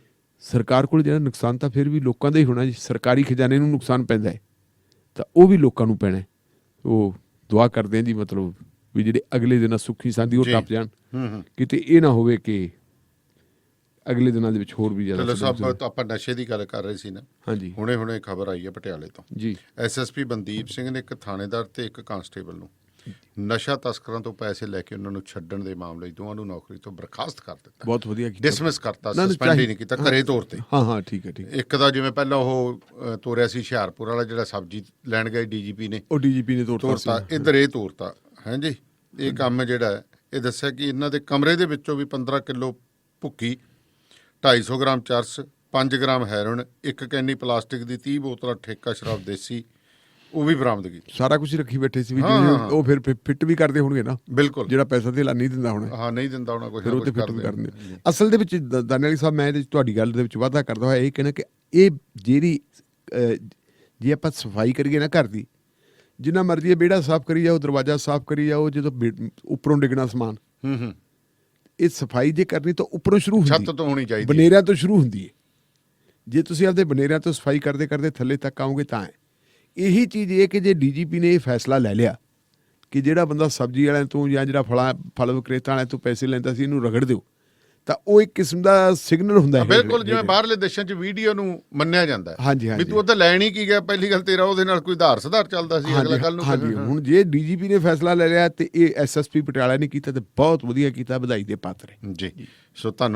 ਸਰਕਾਰ ਕੋਲ ਜਿਹੜਾ ਨੁਕਸਾਨ ਤਾਂ ਫਿਰ ਵੀ ਲੋਕਾਂ ਦਾ ਹੀ ਹੋਣਾ ਜੀ। ਸਰਕਾਰੀ ਖਜ਼ਾਨੇ ਨੂੰ ਨੁਕਸਾਨ ਪੈਂਦਾ ਹੈ ਤਾਂ ਉਹ ਵੀ ਲੋਕਾਂ ਨੂੰ ਪੈਣਾ। ਉਹ ਦੁਆ ਕਰਦੇ ਹਾਂ ਜੀ, ਮਤਲਬ ਵੀ ਜਿਹੜੇ ਅਗਲੇ ਦਿਨ ਸੁੱਖੀ ਸਾਂਦੀ ਉਹ ਜੀ। ਟੱਪ ਜਾਣ। ਹੂੰ। ਕਿਤੇ ਇਹ ਨਾ ਹੋਵੇ ਕਿ ਅਗਲੇ ਦਿਨਾਂ ਦੇ ਵਿੱਚ ਹੋਰ ਵੀ ਜ਼ਿਆਦਾ ਚਲੋ ਸਦਮ ਸਾਹਿਬ, ਆਪਾਂ ਨਸ਼ੇ ਦੀ ਗੱਲ ਕਰ ਰਹੇ ਸੀ ਨਾ, ਹਾਂਜੀ ਹੁਣੇ ਖਬਰ ਆਈ ਹੈ ਪਟਿਆਲੇ ਤੋਂ। ਜੀ। ਐਸਐਸਪੀ ਬੰਦੀਪ ਸਿੰਘ ਨੇ ਇੱਕ ਥਾਣੇਦਾਰ ਤੇ ਇੱਕ ਕਾਂਸਟੇਬਲ ਨੂੰ ਨਸ਼ਾ ਤਸਕਰਾਂ ਤੋਂ ਪੈਸੇ ਲੈ ਕੇ ਉਹਨਾਂ ਨੂੰ ਛੱਡਣ ਦੇ ਮਾਮਲੇ 'ਚ ਦੋਵਾਂ ਨੂੰ ਨੌਕਰੀ ਤੋਂ ਬਰਖਾਸਤ ਕਰ ਦਿੱਤਾ, ਬਹੁਤ ਵਧੀਆ ਕੀਤਾ। ਡਿਸਮਿਸ ਕਰਤਾ, ਨਾ, ਸਸਪੈਂਡ ਹੀ ਨਹੀਂ ਕੀਤਾ, ਘਰੇ ਤੌਰ ਤੇ। ਹਾਂ ਠੀਕ ਹੈ ਠੀਕ ਹੈ। ਇੱਕ ਦਾ ਜਿਵੇਂ ਪਹਿਲਾਂ ਉਹ ਤੋਰਿਆ ਸੀ ਹੁਸ਼ਿਆਰਪੁਰ ਵਾਲਾ, ਜਿਹੜਾ ਸਬਜ਼ੀ ਲੈਣ ਗਏ ਡੀਜੀਪੀ ਨੇ ਉਹ ਡੀਜੀਪੀ ਨੇ ਤੋਰਤਾ ਤੋਰਤਾ, ਇੱਧਰ ਇਹ ਤੋਰਤਾ ਹੈ ਜੀ। ਇਹ ਕੰਮ ਜਿਹੜਾ ਹੈ, ਇਹ ਦੱਸਿਆ ਕਿ ਇਹਨਾਂ ਦੇ ਕਮਰੇ ਦੇ ਵਿੱਚੋਂ ਵੀ 15 ਕਿਲੋ ਭੁੱਕੀ, 250 ਗ੍ਰਾਮ ਚਰਸ, 5 ਗ੍ਰਾਮ ਹੈਰੋਇਨ, 1 ਕੈਨੀ ਪਲਾਸਟਿਕ ਦੀ, 30 ਬੋਤਲਾਂ ਠੇਕਾ ਸ਼ਰਾਬ ਦੇਸੀ, ਉਹ ਵੀ ਬਰਾਮਦ ਕੀਤੀ। ਸਾਰਾ ਕੁਝ ਰੱਖੀ ਬੈਠੇ ਸੀ ਵੀ ਹਾਂ, ਜਿਵੇਂ ਹਾਂ। ਉਹ ਫਿਰ ਫਿੱਟ ਵੀ ਕਰਦੇ ਹੋਣਗੇ ਨਾ, ਬਿਲਕੁਲ, ਜਿਹੜਾ ਪੈਸਾ ਧੇਲਾ ਨਹੀਂ ਦਿੰਦਾ ਹੋਣਾ ਹਾਂ ਨਹੀਂ ਦਿੰਦਾ ਹੋਣਾ ਕੁਝ ਫਿਰ ਨਾ ਉਹ ਤੇ ਕੁਝ ਫਿੱਟ ਵੀ ਕਰਦੇ ਕਰਦੇ। ਅਸਲ ਦੇ ਵਿੱਚ ਦਾਨੇ ਵਾਲੀ ਸਾਹਿਬ, ਮੈਂ ਇਹਦੇ 'ਚ ਤੁਹਾਡੀ ਗੱਲ ਦੇ ਵਿੱਚ ਵਾਧਾ ਕਰਦਾ ਹੋਇਆ ਇਹ ਕਹਿਣਾ ਕਿ ਇਹ ਜਿਹੜੀ ਜੇ ਆਪਾਂ ਸਫਾਈ ਕਰੀਏ ਨਾ ਘਰ ਦੀ, ਜਿੰਨਾ ਮਰਜ਼ੀ ਇਹ ਵਿਹੜਾ ਸਾਫ਼ ਕਰੀ ਜਾਓ, ਦਰਵਾਜ਼ਾ ਸਾਫ਼ ਕਰੀ ਜਾਓ, ਜਦੋਂ ਉੱਪਰੋਂ ਡਿੱਗਣਾ ਸਮਾਨ, ਹੂੰ। ਇਹ ਸਫਾਈ ਜੇ ਕਰਨੀ ਤਾਂ ਉੱਪਰੋਂ ਸ਼ੁਰੂ ਹੁੰਦੀ, ਛੱਤ ਤੋਂ ਹੋਣੀ ਚਾਹੀਦੀ, ਬਨੇਰਿਆਂ ਤੋਂ ਸ਼ੁਰੂ ਹੁੰਦੀ ਹੈ। ਜੇ ਤੁਸੀਂ ਆਪਦੇ ਬਨੇਰਿਆਂ ਤੋਂ ਸਫਾਈ ਕਰਦੇ ਕਰਦੇ ਥੱਲੇ ਤੱਕ ਆਓਗੇ ਤਾਂ ਹੈ। ਇਹੀ ਚੀਜ਼ ਇਹ ਕਿ ਜੇ ਡੀਜੀਪੀ ਨੇ ਇਹ ਫੈਸਲਾ ਲੈ ਲਿਆ ਕਿ ਜਿਹੜਾ ਬੰਦਾ ਸਬਜ਼ੀ ਵਾਲਿਆਂ ਤੋਂ ਜਾਂ ਜਿਹੜਾ ਫਲ ਵਿਕਰੇਤਾ ਵਾਲਿਆਂ ਤੋਂ ਪੈਸੇ ਲੈਂਦਾ ਸੀ ਇਹਨੂੰ ਰਗੜ ਦਿਓ, ਤਾਂ ਉਹ ਇੱਕ ਕਿਸਮ ਦਾ ਸਿਗਨਲ ਹੁੰਦਾ ਹੈ। ਬਿਲਕੁਲ, ਜਿਵੇਂ ਬਾਹਰਲੇ ਦੇਸ਼ਾਂ 'ਚ ਵੀਡੀਓ ਨੂੰ ਮੰਨਿਆ ਜਾਂਦਾ ਹੈ ਹਾਂਜੀ ਵੀ ਤੂੰ ਉੱਧਰ ਲੈਣ ਹੀ ਕੀ ਗਿਆ, ਪਹਿਲੀ ਗੱਲ ਤੇਰਾ ਉਹਦੇ ਨਾਲ ਕੋਈ ਆਧਾਰ ਸੁਧਾਰ ਚੱਲਦਾ ਸੀ, ਅਗਲਾ ਕੱਲ ਨੂੰ। ਹਾਂਜੀ, ਹੁਣ ਜੇ ਡੀਜੀਪੀ ਨੇ ਫੈਸਲਾ ਲੈ ਲਿਆ ਤੇ ਇਹ ਐਸਐਸਪੀ ਪਟਿਆਲਾ ਨੇ ਕੀਤਾ ਤੇ ਬਹੁਤ ਵਧੀਆ ਕੀਤਾ, ਵਧਾਈ ਦੇ ਪਾਤਰ ਹੈ ਜੀ। ਸੋ ਧੰਨਵਾਦ।